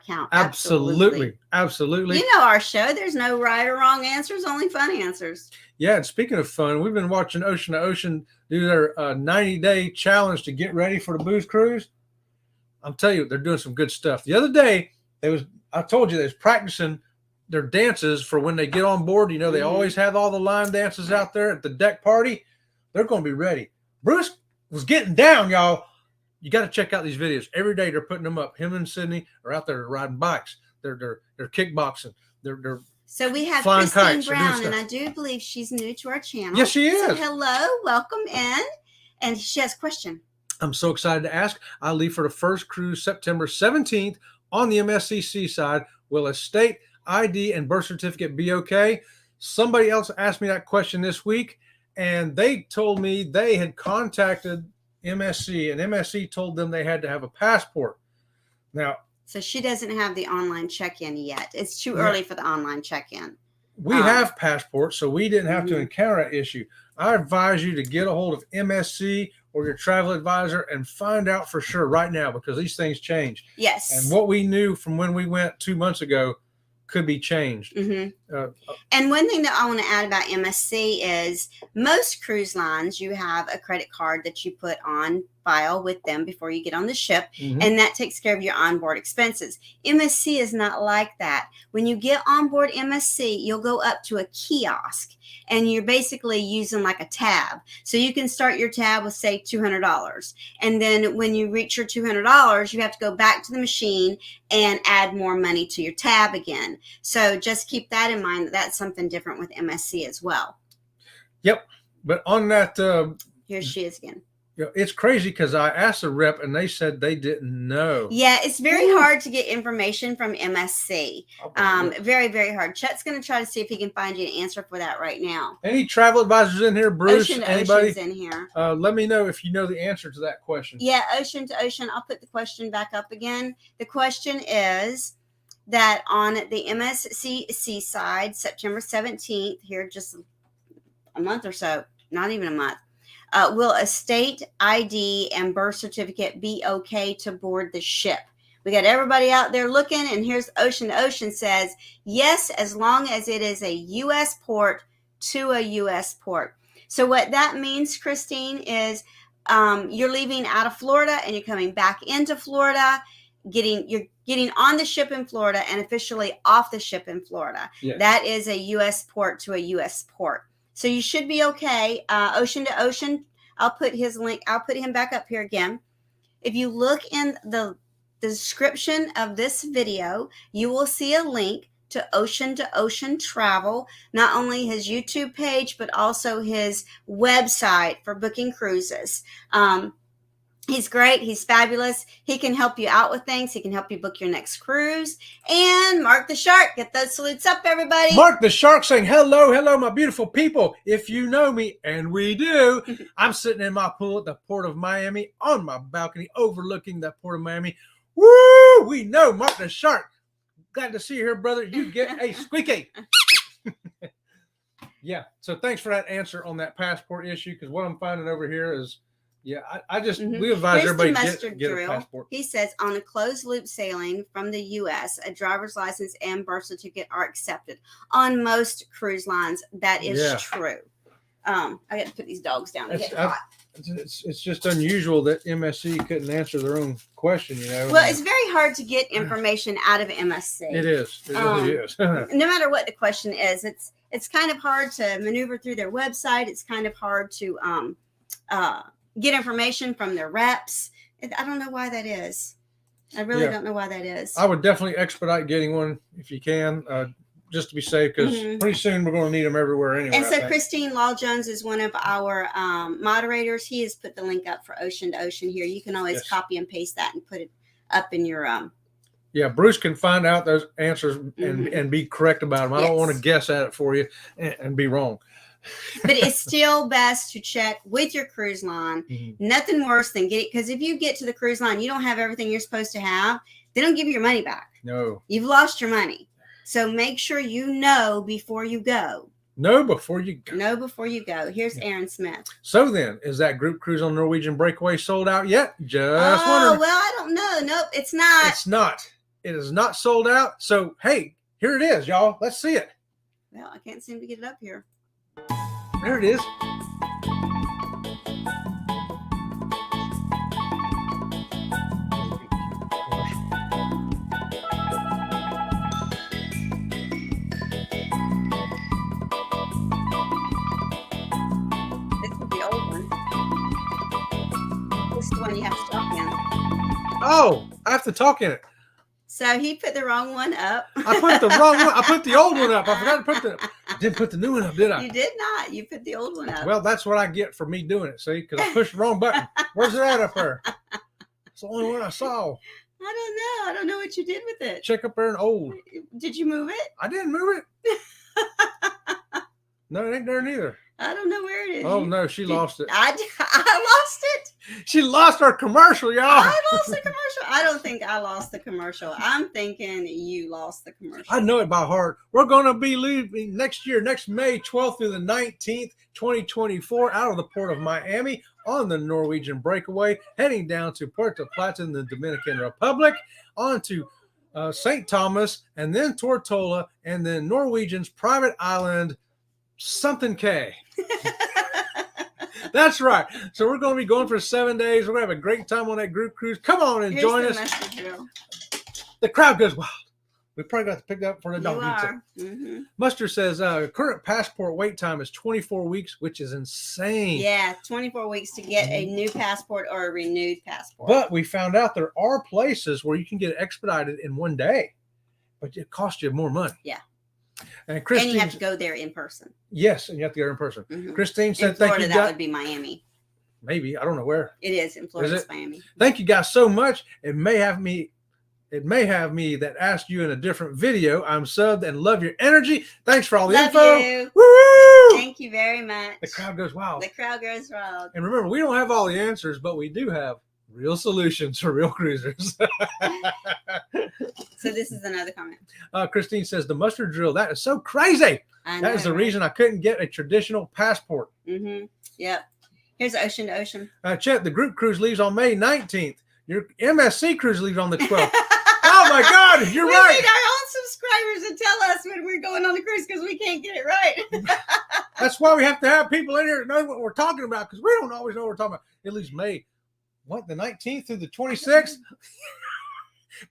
count? Absolutely. You know our show. There's no right or wrong answers, only fun answers. Yeah, and speaking of fun, we've been watching Ocean to Ocean do their 90-day challenge to get ready for the booze cruise. I'm telling you, they're doing some good stuff. The other day, I told you they was practicing their dances for when they get on board. You know, they always have all the line dances out there at the deck party. They're going to be ready. Bruce was getting down, y'all. You got to check out these videos. Every day they're putting them up. Him and Sydney are out there riding bikes. They're kickboxing. They're So we have flying Christine kites. Brown, and I do believe she's new to our channel. Yes, she is. So hello, welcome in. And she has a question. I'm so excited to ask. I leave for the first cruise September 17th on the MSC side. Will a state ID and birth certificate be okay? Somebody else asked me that question this week, and they told me they had contacted MSC, and MSC told them they had to have a passport. Now, so she doesn't have the online check-in yet. It's too early for the online check-in. We have passports, so we didn't have to encounter that issue. I advise you to get a hold of MSC or your travel advisor and find out for sure right now, because these things change. Yes. And what we knew from when we went 2 months ago could be changed. And one thing that I want to add about MSC is most cruise lines, you have a credit card that you put on file with them before you get on the ship, and that takes care of your onboard expenses. MSC is not like that. When you get on board MSC, you'll go up to a kiosk, and you're basically using like a tab. So you can start your tab with, say, $200. And then when you reach your $200, you have to go back to the machine and add more money to your tab again. So just keep that in mind, that that's something different with MSC as well. Yep. But on that, here she is again. It's crazy because I asked the rep and they said they didn't know. Yeah, it's very hard to get information from MSC. Very, very hard. Chet's going to try to see if he can find you an answer for that right now. Any travel advisors in here, Bruce? Ocean to anybody? Ocean's in here. Let me know if you know the answer to that question. Yeah, Ocean to Ocean. I'll put the question back up again. The question is that on the MSC side, September 17th, here just a month or so, not even a month, will a state ID and birth certificate be okay to board the ship? We got everybody out there looking, and here's Ocean to Ocean says, yes, as long as it is a U.S. port to a U.S. port. So what that means, Christine, is you're leaving out of Florida and you're coming back into Florida, you're getting on the ship in Florida and officially off the ship in Florida. Yes. That is a U.S. port to a U.S. port. So you should be okay. Ocean to Ocean, I'll put his link. I'll put him back up here again. If you look in the description of this video, you will see a link to Ocean Travel, not only his YouTube page, but also his website for booking cruises. He's great. He's fabulous. He can help you out with things. He can help you book your next cruise. And Mark the Shark, get those salutes up, everybody. Mark the Shark saying, hello, hello, my beautiful people. If you know me, and we do, I'm sitting in my pool at the Port of Miami on my balcony overlooking the Port of Miami. Woo! We know Mark the Shark. Glad to see you here, brother. You get a squeaky. Yeah. So thanks for that answer on that passport issue, because what I'm finding over here is, yeah, I just, we advise everybody to get a passport. He says, on a closed loop sailing from the U.S., a driver's license and birth certificate are accepted. On most cruise lines, that is true. I got to put these dogs down. It's just unusual that MSC couldn't answer their own question, you know. Well, it's very hard to get information out of MSC. It is. It really is. No matter what the question is, it's kind of hard to maneuver through their website. It's kind of hard to get information from their reps. I don't know why that is. I really don't know why that is. I would definitely expedite getting one if you can, just to be safe, because pretty soon we're going to need them everywhere anyway. And so Christine Law Jones is one of our moderators. He has put the link up for Ocean to Ocean here. You can always copy and paste that and put it up in your Yeah, Bruce can find out those answers and be correct about them. I don't want to guess at it for you and be wrong. But it's still best to check with your cruise line. Nothing worse than because if you get to the cruise line, you don't have everything you're supposed to have, they don't give you your money back. No. You've lost your money. So make sure you know before you go. Know before you go. Know before you go. Here's Aaron Smith. So then, is that group cruise on Norwegian Breakaway sold out yet? Just Oh, wondering. well, I don't know. Nope, it's not. It's not. It is not sold out. So, hey, here it is, y'all. Let's see it. Well, I can't seem to get it up here. There it is. This is the old one. This is the one you have to talk in. Oh, I have to talk in it. So he put the wrong one up. I put the wrong one. I put the old one up. I forgot to put I didn't put the new one up, did I? You did not. You put the old one up. Well, that's what I get for me doing it, see? Because I pushed the wrong button. Where's it at up there? It's the only one I saw. I don't know. I don't know what you did with it. Check up there in old. Did you move it? I didn't move it. No, it ain't there neither. I don't know where it is. Oh, no, she lost it. I lost it. She lost our commercial, y'all. I lost the commercial. I don't think I lost the commercial. I'm thinking you lost the commercial. I know it by heart. We're going to be leaving next year, next May 12th through the 19th, 2024, out of the port of Miami on the Norwegian Breakaway, heading down to Puerto Plata in the Dominican Republic, on to St. Thomas, and then Tortola, and then Norwegian's private island, something K. That's right. So we're going to be going for 7 days. We're going to have a great time on that group cruise. Come on and join us. Mustard drill. The crowd goes wild. We probably got to pick that up for the You dog. are. Mm-hmm. Mustard says current passport wait time is 24 weeks, which is insane. Yeah, 24 weeks to get a new passport or a renewed passport. But we found out there are places where you can get it expedited in 1 day, but it costs you more money. Yeah. And Christine, and you have to go there in person. yes, and you have to go in person. Mm-hmm. Christine said, In Florida, "Thank you, that guys." would be Miami. Maybe I don't know where. It is in Florida. Is It's it? Miami. Thank you guys so much. It may have me that asked you in a different video. I'm subbed and love your energy. Thanks for all the Love info. you. Woo! Thank you very much. The crowd goes wild. The crowd goes wild. And remember, we don't have all the answers, but we do have real solutions for real cruisers. So this is another comment. Christine says, the mustard drill, that is so crazy. I That is the reason I couldn't get a traditional passport. Mm-hmm. Yep. Here's ocean to ocean. Chet, the group cruise leaves on May 19th. Your MSC cruise leaves on the 12th. Oh my God, you're we right. need our own subscribers to tell us when we're going on the cruise because we can't get it right. That's why we have to have people in here that know what we're talking about, because we don't always know what we're talking about. It leaves May, the 19th through the 26th?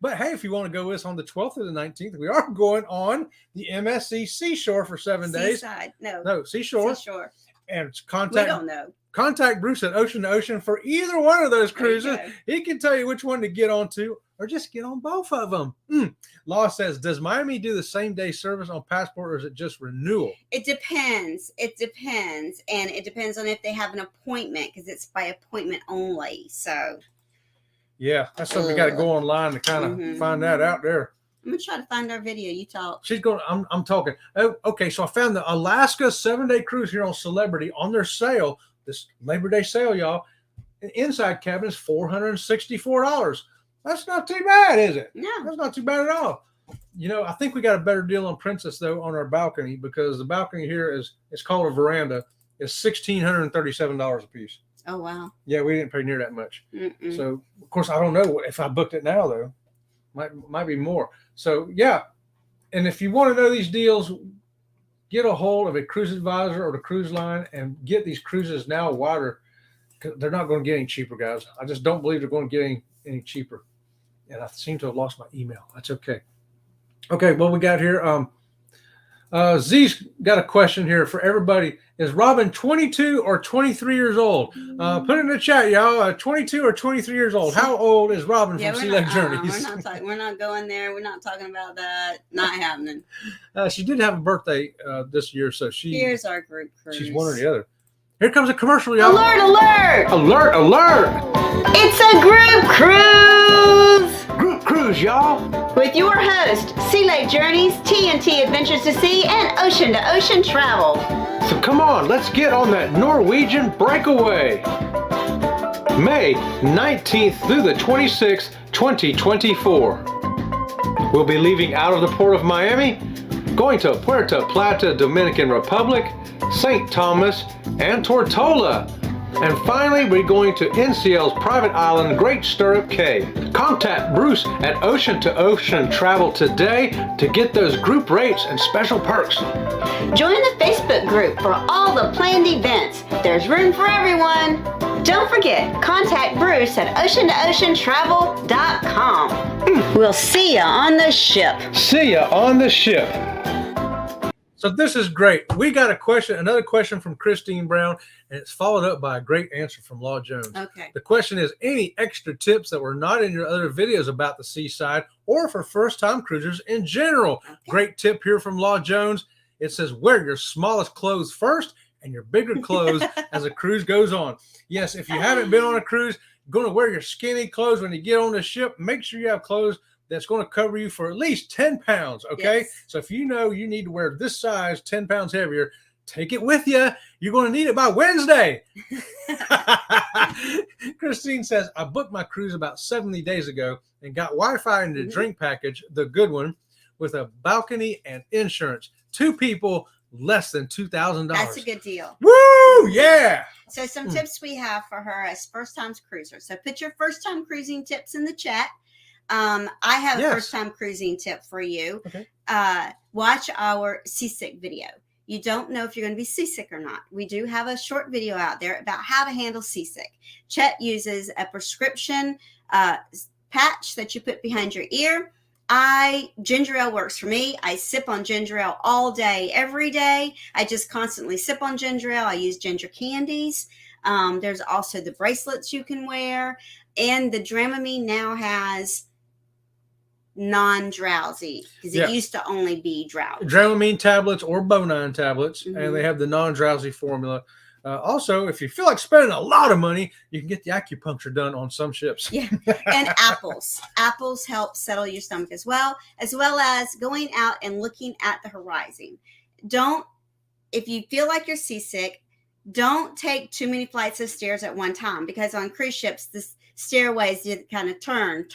But hey, if you want to go with us on the 12th or the 19th, we are going on the MSC Seashore for 7 days. Seaside. No. No, Seashore. Seashore. And it's We don't know. contact Bruce at Ocean to Ocean for either one of those There you cruises. go. He can tell you which one to get onto, or just get on both of them. Law says, does Miami do the same day service on passport, or is it just renewal? It depends. It depends. And it depends on if they have an appointment because it's by appointment only. So Yeah, that's something we got to go online to kind of Mhm. find that out there. I'm going to try to find our video. You talk. She's going. I'm talking. Oh, okay. So I found the Alaska 7-day cruise here on Celebrity on their sale. This Labor Day sale, y'all. The inside cabin is $464. That's not too bad, is it? No. That's not too bad at all. You know, I think we got a better deal on Princess though on our balcony, because the balcony here it's called a veranda. It's $1,637 a piece. Oh, wow. Yeah, we didn't pay near that much. Mm-mm. So of course I don't know if I booked it now though. Might be more. So yeah, and if you want to know these deals, get a hold of a cruise advisor or the cruise line and get these cruises now wider. They're not going to get any cheaper, guys. I just don't believe they're going to get any cheaper. And I seem to have lost my email. That's okay. Okay, what we got here? Z's got a question here for everybody. Is Robin 22 or 23 years old? Put it in the chat, y'all. 22 or 23 years old. How old is Robin from Sea Lake Journeys? We're not going there. We're not talking about that. Not happening. She did have a birthday this year, so Here's our group cruise. she's one or the other. Here comes a commercial, y'all. Alert, alert! Alert, alert! It's a group cruise! Group cruise, y'all. With your host, Sea Lake Journeys, TNT Adventures to Sea, and Ocean to Ocean Travel. So come on, let's get on that Norwegian breakaway. May 19th through the 26th, 2024. We'll be leaving out of the port of Miami, going to Puerto Plata, Dominican Republic, St. Thomas, and Tortola. And finally, we're going to NCL's private island, Great Stirrup Cay. Contact Bruce at Ocean to Ocean Travel today to get those group rates and special perks. Join the Facebook group for all the planned events. There's room for everyone. Don't forget, contact Bruce at oceantoceantravel.com. We'll see you on the ship. See ya on the ship. So this is great. We got another question from Christine Brown, and it's followed up by a great answer from Law Jones. Okay. The question is, any extra tips that were not in your other videos about the seaside or for first-time cruisers in general? Okay. Great tip here from Law Jones. It says, wear your smallest clothes first and your bigger clothes as a cruise goes on. Yes, if you haven't been on a cruise, you're going to wear your skinny clothes when you get on the ship. Make sure you have clothes that's going to cover you for at least 10 pounds, okay? Yes. So if you know you need to wear this size, 10 pounds heavier, take it with you. You're going to need it by Wednesday. Christine says, I booked my cruise about 70 days ago and got Wi-Fi in the drink package, the good one, with a balcony and insurance. 2 people, less than $2,000. That's a good deal. Woo! Yeah! So some tips we have for her as first-time cruiser. So put your first-time cruising tips in the chat. I have a first-time cruising tip for you. Okay. Watch our seasick video. You don't know if you're going to be seasick or not. We do have a short video out there about how to handle seasick. Chet uses a prescription patch that you put behind your ear. Ginger ale works for me. I sip on ginger ale all day, every day. I just constantly sip on ginger ale. I use ginger candies. There's also the bracelets you can wear. And the Dramamine now has non-drowsy because it used to only be drowsy. Dramamine tablets or Bonine tablets, and they have the non-drowsy formula. Also, if you feel like spending a lot of money, you can get the acupuncture done on some ships. Yeah, and apples. Apples help settle your stomach as well as going out and looking at the horizon. If you feel like you're seasick, don't take too many flights of stairs at one time, because on cruise ships, this stairways you kind of turn,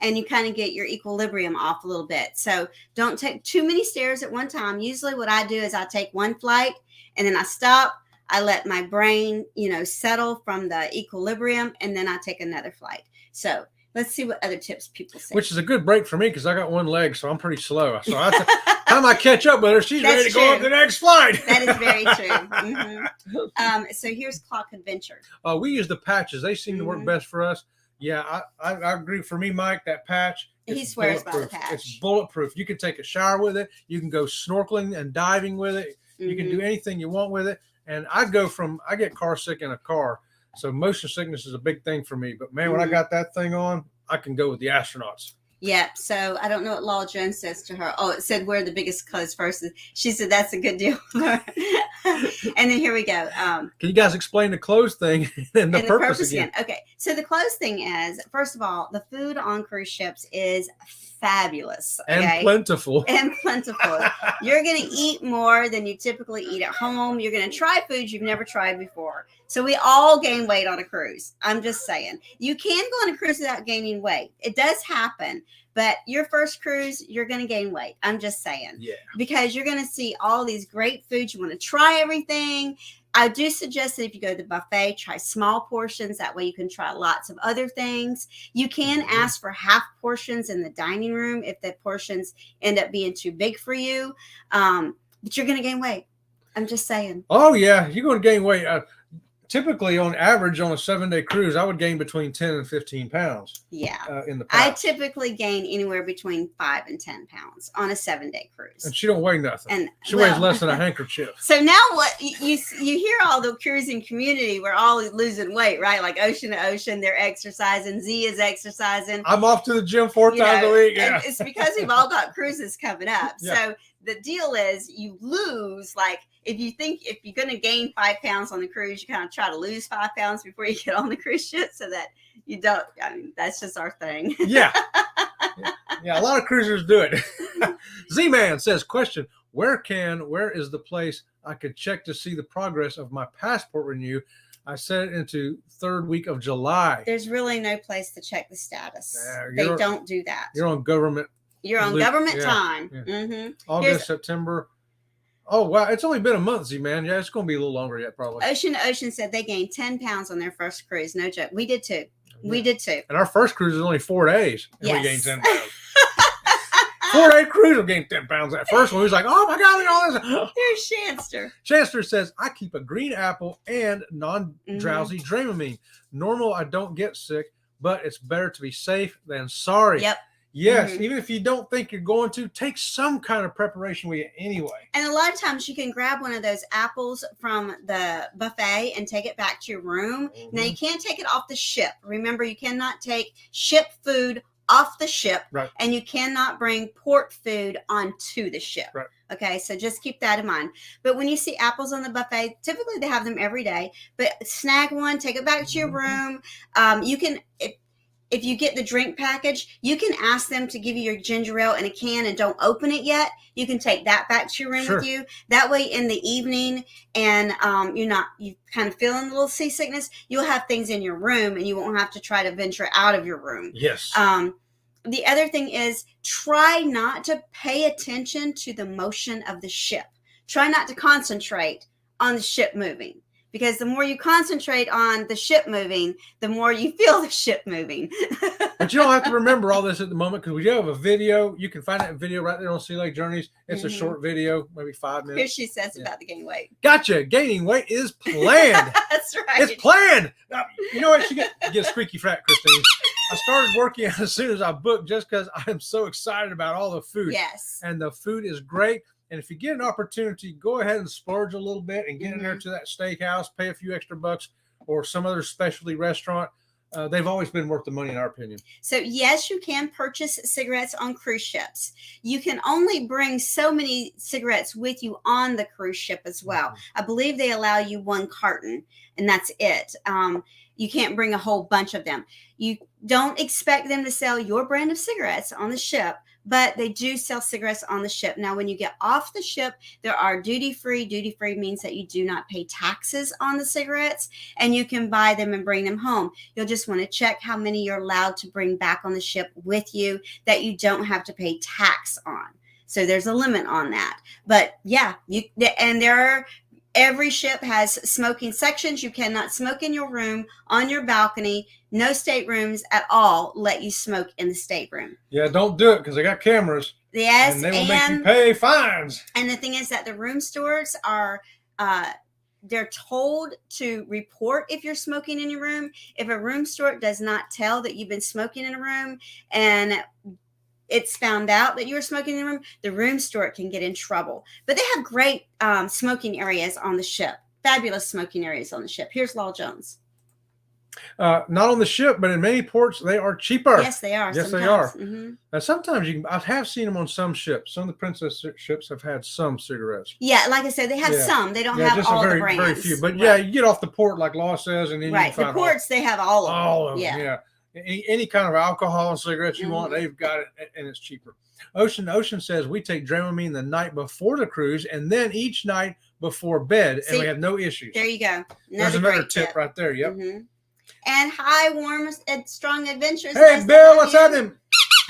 and you kind of get your equilibrium off a little bit. So don't take too many stairs at one time. Usually what I do is I take one flight and then I stop. I let my brain, settle from the equilibrium, and then I take another flight. So let's see what other tips people say. Which is a good break for me because I got one leg, so I'm pretty slow. So time I catch up with her, she's ready to go on the next flight. That is very true. So here's Clock Adventure. We use the patches. They seem to work best for us. Yeah, I agree. For me, Mike, that patch. He swears by the patch. It's bulletproof. You can take a shower with it. You can go snorkeling and diving with it. You can do anything you want with it. And I get car sick in a car. So motion sickness is a big thing for me. But man, when I got that thing on, I can go with the astronauts. Yep. So I don't know what Law Jones says to her. Oh, it said wear the biggest clothes first. She said that's a good deal for her. And then here we go. Can you guys explain the clothes thing and the purpose again? Okay. So the clothes thing is, first of all, the food on cruise ships is fabulous. Okay? And plentiful. You're going to eat more than you typically eat at home. You're going to try foods you've never tried before. So we all gain weight on a cruise. I'm just saying. You can go on a cruise without gaining weight. It does happen. But your first cruise, you're going to gain weight. I'm just saying. Yeah. Because you're going to see all these great foods. You want to try everything. I do suggest that if you go to the buffet, try small portions. That way you can try lots of other things. You can ask for half portions in the dining room if the portions end up being too big for you. But you're going to gain weight. I'm just saying. Oh, yeah. You're going to gain weight. Typically, on average, on a 7-day cruise, I would gain between 10 and 15 pounds. Yeah. In the I typically gain anywhere between 5 and 10 pounds on a 7-day cruise. And she don't weigh nothing. And she weighs less than a handkerchief. So now what you hear all the cruising community, we're all losing weight, right? Like Ocean to Ocean, they're exercising. Z is exercising. I'm off to the gym 4 times a week. Yeah. It's because we've all got cruises coming up. Yeah. So the deal is you lose, like, if you're going to gain 5 pounds on the cruise, you kind of try to lose 5 pounds before you get on the cruise ship so that you don't. I mean, that's just our thing. Yeah. Yeah. A lot of cruisers do it. Z-Man says, question, where is the place I could check to see the progress of my passport renew? I set it into 3rd week of July. There's really no place to check the status. Yeah, They don't do that. You're on government. You're on loop. government Yeah, time. yeah. Mm-hmm. August, September. Oh, wow. It's only been a month, Z-Man. Yeah, it's going to be a little longer yet, probably. Ocean said they gained 10 pounds on their first cruise. No joke. We did too. Yeah. We did too. And our first cruise was only 4 days. And yes. we gained 10 pounds. 4-day cruise will gain 10 pounds. That first one, we was like, oh my God, look at all this. There's Shanster. Shanster says, I keep a green apple and non-drowsy Dramamine. Normal, I don't get sick, but it's better to be safe than sorry. Yep. Yes, even if you don't think you're going to, take some kind of preparation with you anyway. And a lot of times you can grab one of those apples from the buffet and take it back to your room. Now, you can't take it off the ship. Remember, you cannot take ship food off the ship, right? And you cannot bring port food onto the ship. Right. Okay, so just keep that in mind. But when you see apples on the buffet, typically they have them every day. But snag one, take it back to your room. You can, if you get the drink package, you can ask them to give you your ginger ale in a can and don't open it yet. You can take that back to your room with you. That way in the evening and you kind of feeling a little seasickness, you'll have things in your room and you won't have to try to venture out of your room. Yes. The other thing is try not to pay attention to the motion of the ship. Try not to concentrate on the ship moving. Because the more you concentrate on the ship moving, the more you feel the ship moving. But you don't have to remember all this at the moment because we do have a video. You can find that video right there on Sea Lake Journeys. It's a short video, maybe 5 minutes. Here she says about the gain weight. Gotcha. Gaining weight is planned. That's right. It's planned. Now, you know what? She get squeaky fat, Christine. I started working as soon as I booked just because I'm so excited about all the food. Yes. And the food is great. And if you get an opportunity, go ahead and splurge a little bit and get in there to that steakhouse, pay a few extra bucks or some other specialty restaurant. They've always been worth the money in our opinion. So yes, you can purchase cigarettes on cruise ships. You can only bring so many cigarettes with you on the cruise ship as well. I believe they allow you 1 carton and that's it. You can't bring a whole bunch of them. You don't expect them to sell your brand of cigarettes on the ship, but they do sell cigarettes on the ship. Now, when you get off the ship, there are duty-free. Duty-free means that you do not pay taxes on the cigarettes, and you can buy them and bring them home. You'll just want to check how many you're allowed to bring back on the ship with you that you don't have to pay tax on. So there's a limit on that. But yeah, every ship has smoking sections. You cannot smoke in your room, on your balcony. No staterooms at all let you smoke in the stateroom. Yeah, don't do it because they got cameras. Yes, and they will make you pay fines. And the thing is that the room stewards are they're told to report if you're smoking in your room. If a room steward does not tell that you've been smoking in a room and it's found out that you were smoking in the room steward can get in trouble. But they have great smoking areas on the ship. Fabulous smoking areas on the ship. Here's Law Jones. Not on the ship, but in many ports, they are cheaper. Yes, they are. Yes, sometimes. they are. Mm-hmm. Now, sometimes I have seen them on some ships. Some of the Princess ships have had some cigarettes. Yeah, like I said, they have some. They don't have just all very, the brands. very few. But yeah, you get off the port, like Law says, and then you can find the ports, they have all of them. All of them, yeah. Any kind of alcohol and cigarettes you want, they've got it, and it's cheaper. Ocean says we take Dramamine the night before the cruise and then each night before bed, and we have no issues. There you go. There's another tip right there. Yep. Mm-hmm. And hi, warm and strong adventures. Hey, nice Bill, what's happening?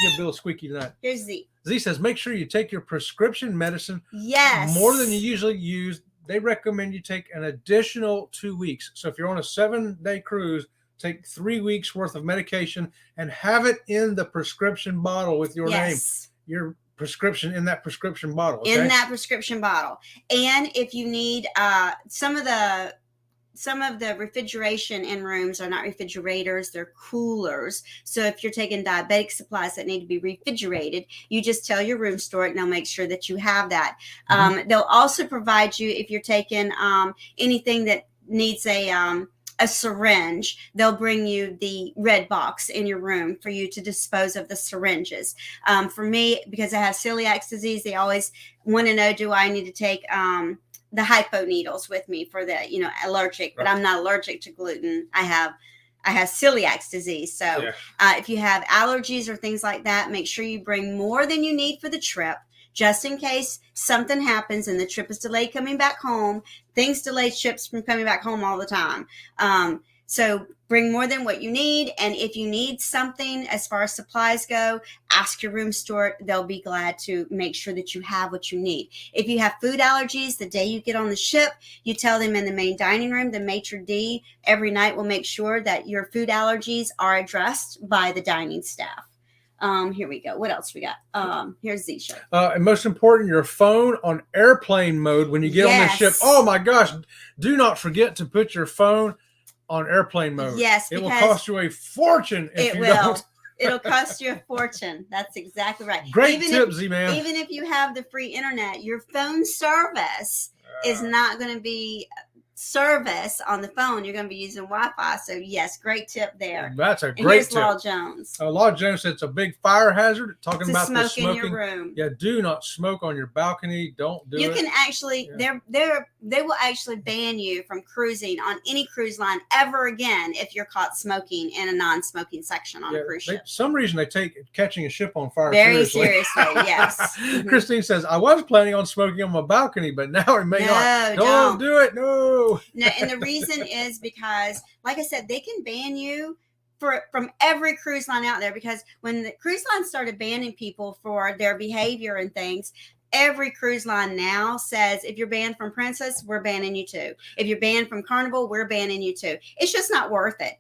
Give Bill squeaky tonight. Here's Z. Z says make sure you take your prescription medicine. Yes. More than you usually use. They recommend you take an additional 2 weeks. So if you're on a 7-day cruise, take 3 weeks worth of medication and have it in the prescription bottle with your name. Your prescription in that prescription bottle. Okay? In that prescription bottle. And if you need some of the refrigeration in rooms are not refrigerators, they're coolers. So if you're taking diabetic supplies that need to be refrigerated, you just tell your room steward and they'll make sure that you have that. They'll also provide you, if you're taking anything that needs a syringe, they'll bring you the red box in your room for you to dispose of the syringes. For me, because I have celiac disease, they always want to know, do I need to take the hypo needles with me for the, allergic, but I'm not allergic to gluten. I have celiac disease. So if you have allergies or things like that, make sure you bring more than you need for the trip. just in case something happens and the trip is delayed coming back home. Things delay ships from coming back home all the time. So bring more than what you need. And if you need something as far as supplies go, ask your room steward. They'll be glad to make sure that you have what you need. If you have food allergies, the day you get on the ship, you tell them in the main dining room, the maitre d' every night will make sure that your food allergies are addressed by the dining staff. Here we go. What else we got? Here's Z-Show. And most important, your phone on airplane mode when you get on the ship. Oh my gosh. Do not forget to put your phone on airplane mode. Yes, it will cost you a fortune if you don't. It'll cost you a fortune. That's exactly right. Great tip, Z-Man. Even if you have the free internet, your phone service is not going to be service on the phone. You're going to be using Wi-Fi. So yes, great tip there. That's a great tip. Law Jones. Law Jones said it's a big fire hazard. Talking about the smoking in your room. Yeah, do not smoke on your balcony. Don't do it. You can actually, they will actually ban you from cruising on any cruise line ever again if you're caught smoking in a non-smoking section on a cruise ship. Some reason they take catching a ship on fire very seriously. Yes. Christine says, I was planning on smoking on my balcony, but now I may not. Don't do it. No. No, and the reason is because, like I said, they can ban you from every cruise line out there, because when the cruise line started banning people for their behavior and things, every cruise line now says, if you're banned from Princess, we're banning you too. If you're banned from Carnival, we're banning you too. It's just not worth it.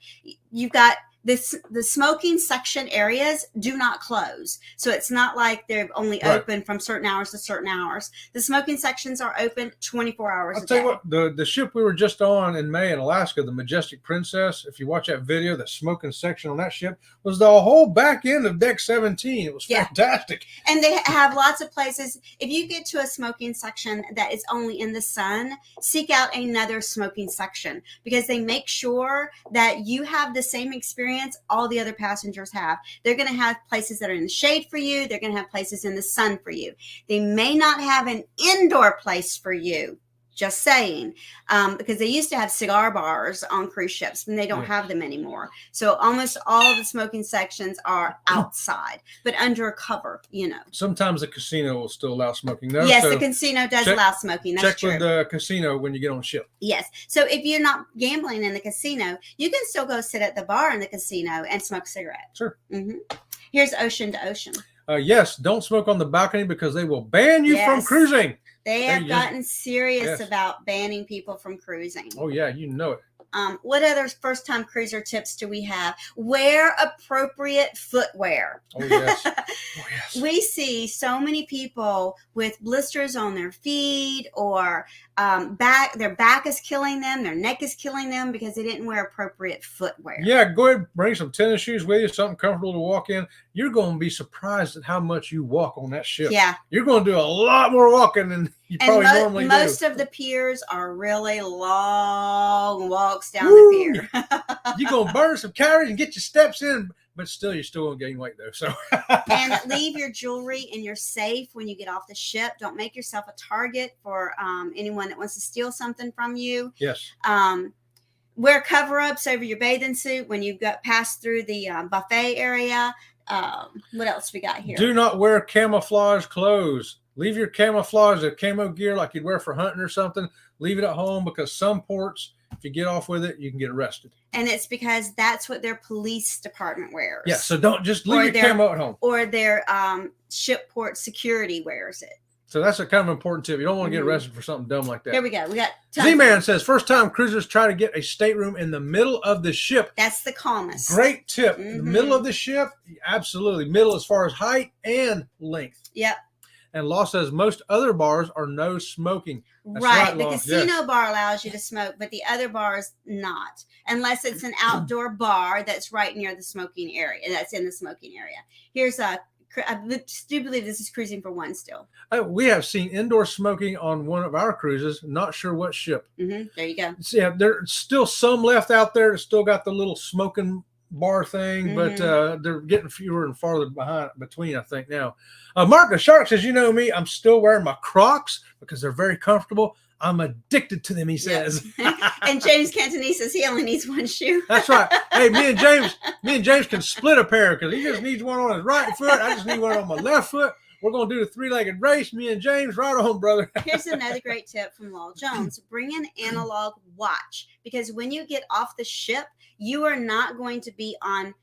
You've got the smoking section areas do not close. So it's not like they're only open from certain hours to certain hours. The smoking sections are open 24 hours a day. I'll tell you what, the ship we were just on in May in Alaska, the Majestic Princess, if you watch that video, the smoking section on that ship was the whole back end of deck 17. It was fantastic. And they have lots of places. If you get to a smoking section that is only in the sun, seek out another smoking section, because they make sure that you have the same experience all the other passengers have. They're going to have places that are in the shade for you. They're going to have places in the sun for you. They may not have an indoor place for you. Just saying, because they used to have cigar bars on cruise ships, and they don't have them anymore. So almost all of the smoking sections are outside, but under a cover, Sometimes the casino will still allow smoking, though. Yes, the casino does allow smoking. That's true. Check with the casino when you get on ship. Yes. So if you're not gambling in the casino, you can still go sit at the bar in the casino and smoke cigarettes. Sure. Mm-hmm. Here's Ocean to Ocean. Yes, don't smoke on the balcony because they will ban you from cruising. They have gotten serious about banning people from cruising. Oh, yeah, you know it. What other first-time cruiser tips do we have? Wear appropriate footwear. Oh, yes. We see so many people with blisters on their feet, or their back is killing them, their neck is killing them because they didn't wear appropriate footwear. Yeah, go ahead, bring some tennis shoes with you, something comfortable to walk in. You're going to be surprised at how much you walk on that ship. Yeah. You're going to do a lot more walking than you probably normally do. Most of the piers are really long walks down the pier. You're going to burn some calories and get your steps in, but you're still going to gain weight, though. So, and leave your jewelry in your safe when you get off the ship. Don't make yourself a target for anyone that wants to steal something from you. Yes. Wear cover-ups over your bathing suit when you pass through the buffet area. What else we got here? Do not wear camouflage clothes. Leave your camouflage or camo gear like you'd wear for hunting or something. Leave it at home, because some ports, if you get off with it, you can get arrested. And it's because that's what their police department wears. Yeah, so don't just leave your camo at home. Or their ship port security wears it. So that's a kind of important tip. You don't want to get arrested for something dumb like that. Here we go. We got Z-Man says, first-time cruisers try to get a stateroom in the middle of the ship. That's the calmest. Great tip. In the middle of the ship, absolutely. Middle as far as height and length. Yep. And Law says most other bars are no smoking. That's right. The Law. casino bar allows you to smoke, but the other bars not, unless it's an outdoor bar that's right near the smoking area. That's in the smoking area. Here's I do believe this is Cruising for One still. We have seen indoor smoking on one of our cruises. Not sure what ship. There you go. So, yeah, there's still some left out there that still got the little smoking bar thing, but they're getting fewer and farther between, I think, now. Mark the Shark says, you know me, I'm still wearing my Crocs because they're very comfortable. I'm addicted to them, he says. And James Cantonese says he only needs one shoe. That's right. Hey, me and James can split a pair because he just needs one on his right foot. I just need one on my left foot. We're going to do the 3-legged race. Me and James, right on, brother. Here's another great tip from Lowell Jones. Bring an analog watch, because when you get off the ship, you are not going to be on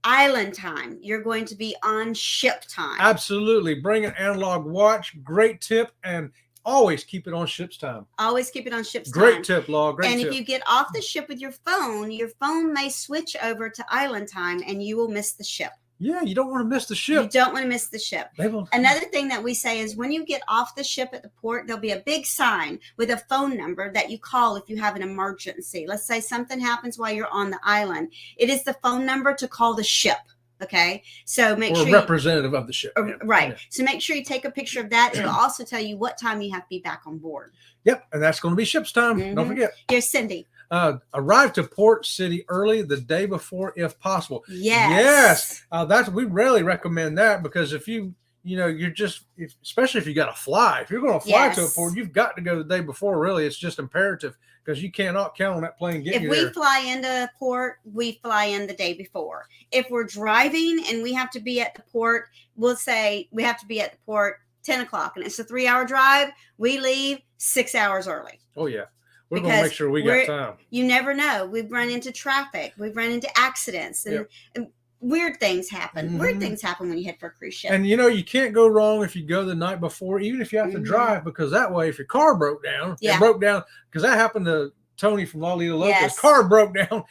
island time. You're going to be on ship time. Absolutely. Bring an analog watch. Great tip. And always keep it on ship's time. Always keep it on ship's time. Great tip, Law. Great and tip. if you get off the ship with your phone may switch over to island time and you will miss the ship. Yeah, you don't want to miss the ship. You don't want to miss the ship. They will. Another thing that we say is when you get off the ship at the port, there'll be a big sign with a phone number that you call if you have an emergency. Let's say something happens while you're on the island. It is the phone number to call the ship. Okay, so make sure representative of the ship. Yeah. Right. Yeah. So make sure you take a picture of that. It'll also tell you what time you have to be back on board. Yep, and that's going to be ship's time. Mm-hmm. Don't forget. Here's Cindy. Arrive to port city early the day before, if possible. Yes. That's we rarely recommend that, because if you're just, especially if you got to fly. If you're going to fly to a port, you've got to go the day before. Really, it's just imperative, because you cannot count on that plane getting you there. If we fly into a port, we fly in the day before. If we're driving and we have to be at the port, we'll say we have to be at the port 10 o'clock, and it's a 3-hour drive. We leave 6 hours early. Oh yeah. We're going to make sure we got time. You never know. We've run into traffic. We've run into accidents, and weird things happen. Mm-hmm. Weird things happen when you head for a cruise ship. And you can't go wrong if you go the night before, even if you have to drive, because that way, if your car broke down, it broke down, because that happened to Tony from Lolita Locos. His car broke down.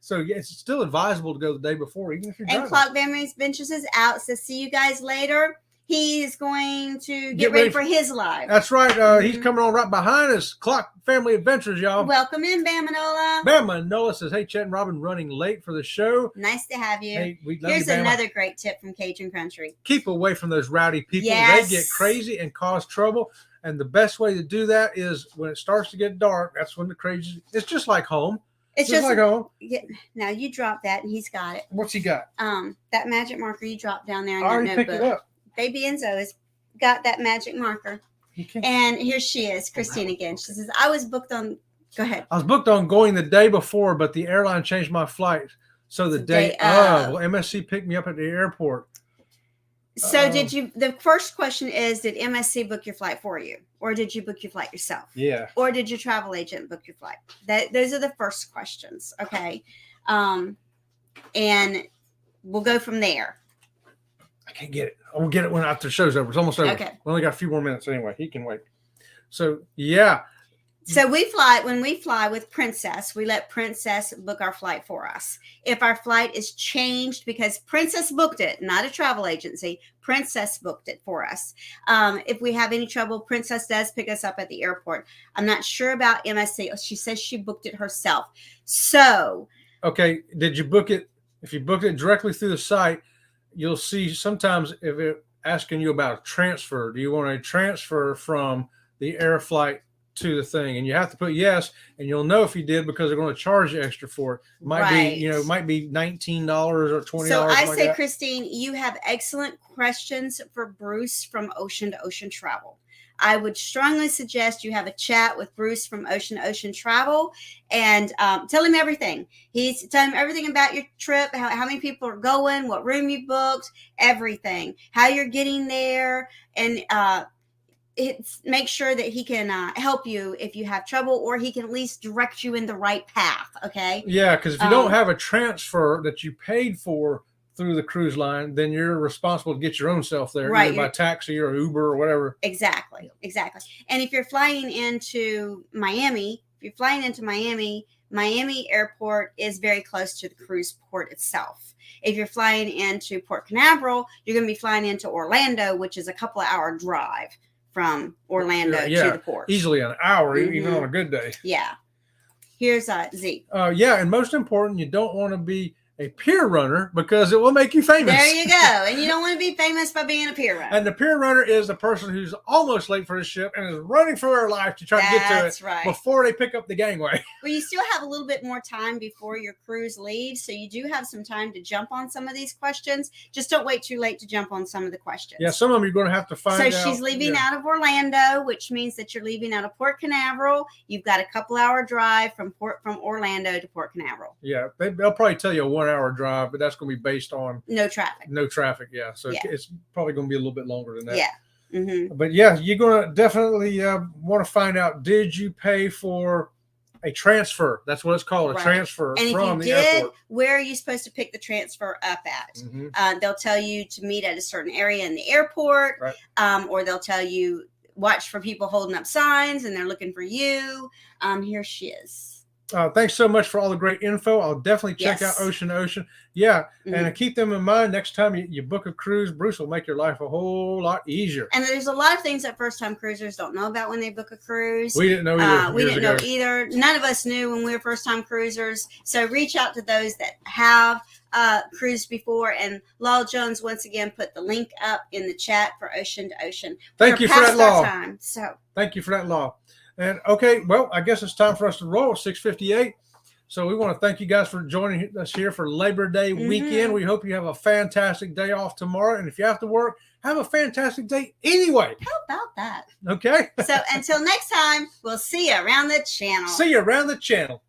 So it's still advisable to go the day before, even if you're driving. And Clock Ventures is out. So see you guys later. He's going to get ready for his live. That's right. He's coming on right behind us. Clock Family Adventures, y'all. Welcome in, Bam Manola. Bam Manola says, hey, Chet and Robin, running late for the show. Nice to have you. Hey, we love Here's you, Bama. another great tip from Cajun Country. Keep away from those rowdy people. Yes. They get crazy and cause trouble. And the best way to do that is when it starts to get dark. That's when the crazy. It's just like home. It's just like home. Yeah, now you drop that, and he's got it. What's he got? That magic marker you dropped down there in I your already notebook. picked it up. Baby Enzo has got that magic marker. And here she is, Christine again. She says, I was booked on. Go ahead. I was booked on going the day before, but the airline changed my flight. So the day of. Well, MSC picked me up at the airport. So the first question is, did MSC book your flight for you? Or did you book your flight yourself? Yeah. Or did your travel agent book your flight? Those are the first questions. Okay. And we'll go from there. I can't get it. I'll get it when after the show's over. It's almost over. Okay. We only got a few more minutes anyway. He can wait. So, yeah. So when we fly with Princess, we let Princess book our flight for us. If our flight is changed, because Princess booked it, not a travel agency, Princess booked it for us. If we have any trouble, Princess does pick us up at the airport. I'm not sure about MSC. She says she booked it herself. So. Okay. Did you book it? If you booked it directly through the site, you'll see sometimes if it's asking you about a transfer, do you want a transfer from the air flight to the thing? And you have to put yes, and you'll know if you did, because they're going to charge you extra for it. Might be, it might be $19 or $20. So I say, Christine, you have excellent questions for Bruce from Ocean to Ocean Travel. I would strongly suggest you have a chat with Bruce from Ocean to Ocean Travel and tell him everything. Tell him everything about your trip, how many people are going, what room you booked, everything, how you're getting there, and make sure that he can help you if you have trouble, or he can at least direct you in the right path. Okay. Yeah, because if you don't have a transfer that you paid for through the cruise line, then you're responsible to get your own self there, either by taxi or Uber or whatever. Exactly. And if you're flying into Miami, Miami Airport is very close to the cruise port itself. If you're flying into Port Canaveral, you're going to be flying into Orlando, which is a couple of hour drive from Orlando to the port. Easily an hour, even on a good day. Yeah. Here's Z. And most important, you don't want to be a pier runner, because it will make you famous. There you go. And you don't want to be famous by being a pier runner. And the pier runner is the person who's almost late for the ship and is running for their life to try to get to it before they pick up the gangway. Well, you still have a little bit more time before your cruise leaves, so you do have some time to jump on some of these questions. Just don't wait too late to jump on some of the questions. Yeah, some of them you're going to have to find out. So she's leaving out of Orlando, which means that you're leaving out of Port Canaveral. You've got a couple-hour drive from Orlando to Port Canaveral. Yeah, they'll probably tell you a 1 1 hour drive, but that's going to be based on No traffic. no traffic. Yeah. So Yeah. it's probably going to be a little bit longer than that. Yeah. Mm-hmm. But yeah, you're going to definitely want to find out, did you pay for a transfer? That's what it's called, a Right. transfer And if from you the did, airport. where are you supposed to pick the transfer up at? Mhm. They'll tell you to meet at a certain area in the airport, Right. Or they'll tell you watch for people holding up signs and they're looking for you. Here she is. Thanks so much for all the great info. I'll definitely check out Yes. Ocean to Ocean. Yeah. Mhm. And keep them in mind next time you book a cruise. Bruce will make your life a whole lot easier. And there's a lot of things that first-time cruisers don't know about when they book a cruise. We didn't know either. We years didn't ago. know either. None of us knew when we were first-time cruisers. So reach out to those that have cruised before. And Law Jones once again put the link up in the chat for Ocean to Ocean. Thank you for that, Law. Time, so Thank you for that, Law. And okay, well, I guess it's time for us to roll. 6:58. So we want to thank you guys for joining us here for Labor Day weekend. We hope you have a fantastic day off tomorrow. And if you have to work, have a fantastic day anyway. how about that? Okay? So until next time, we'll see you around the channel. See you around the channel.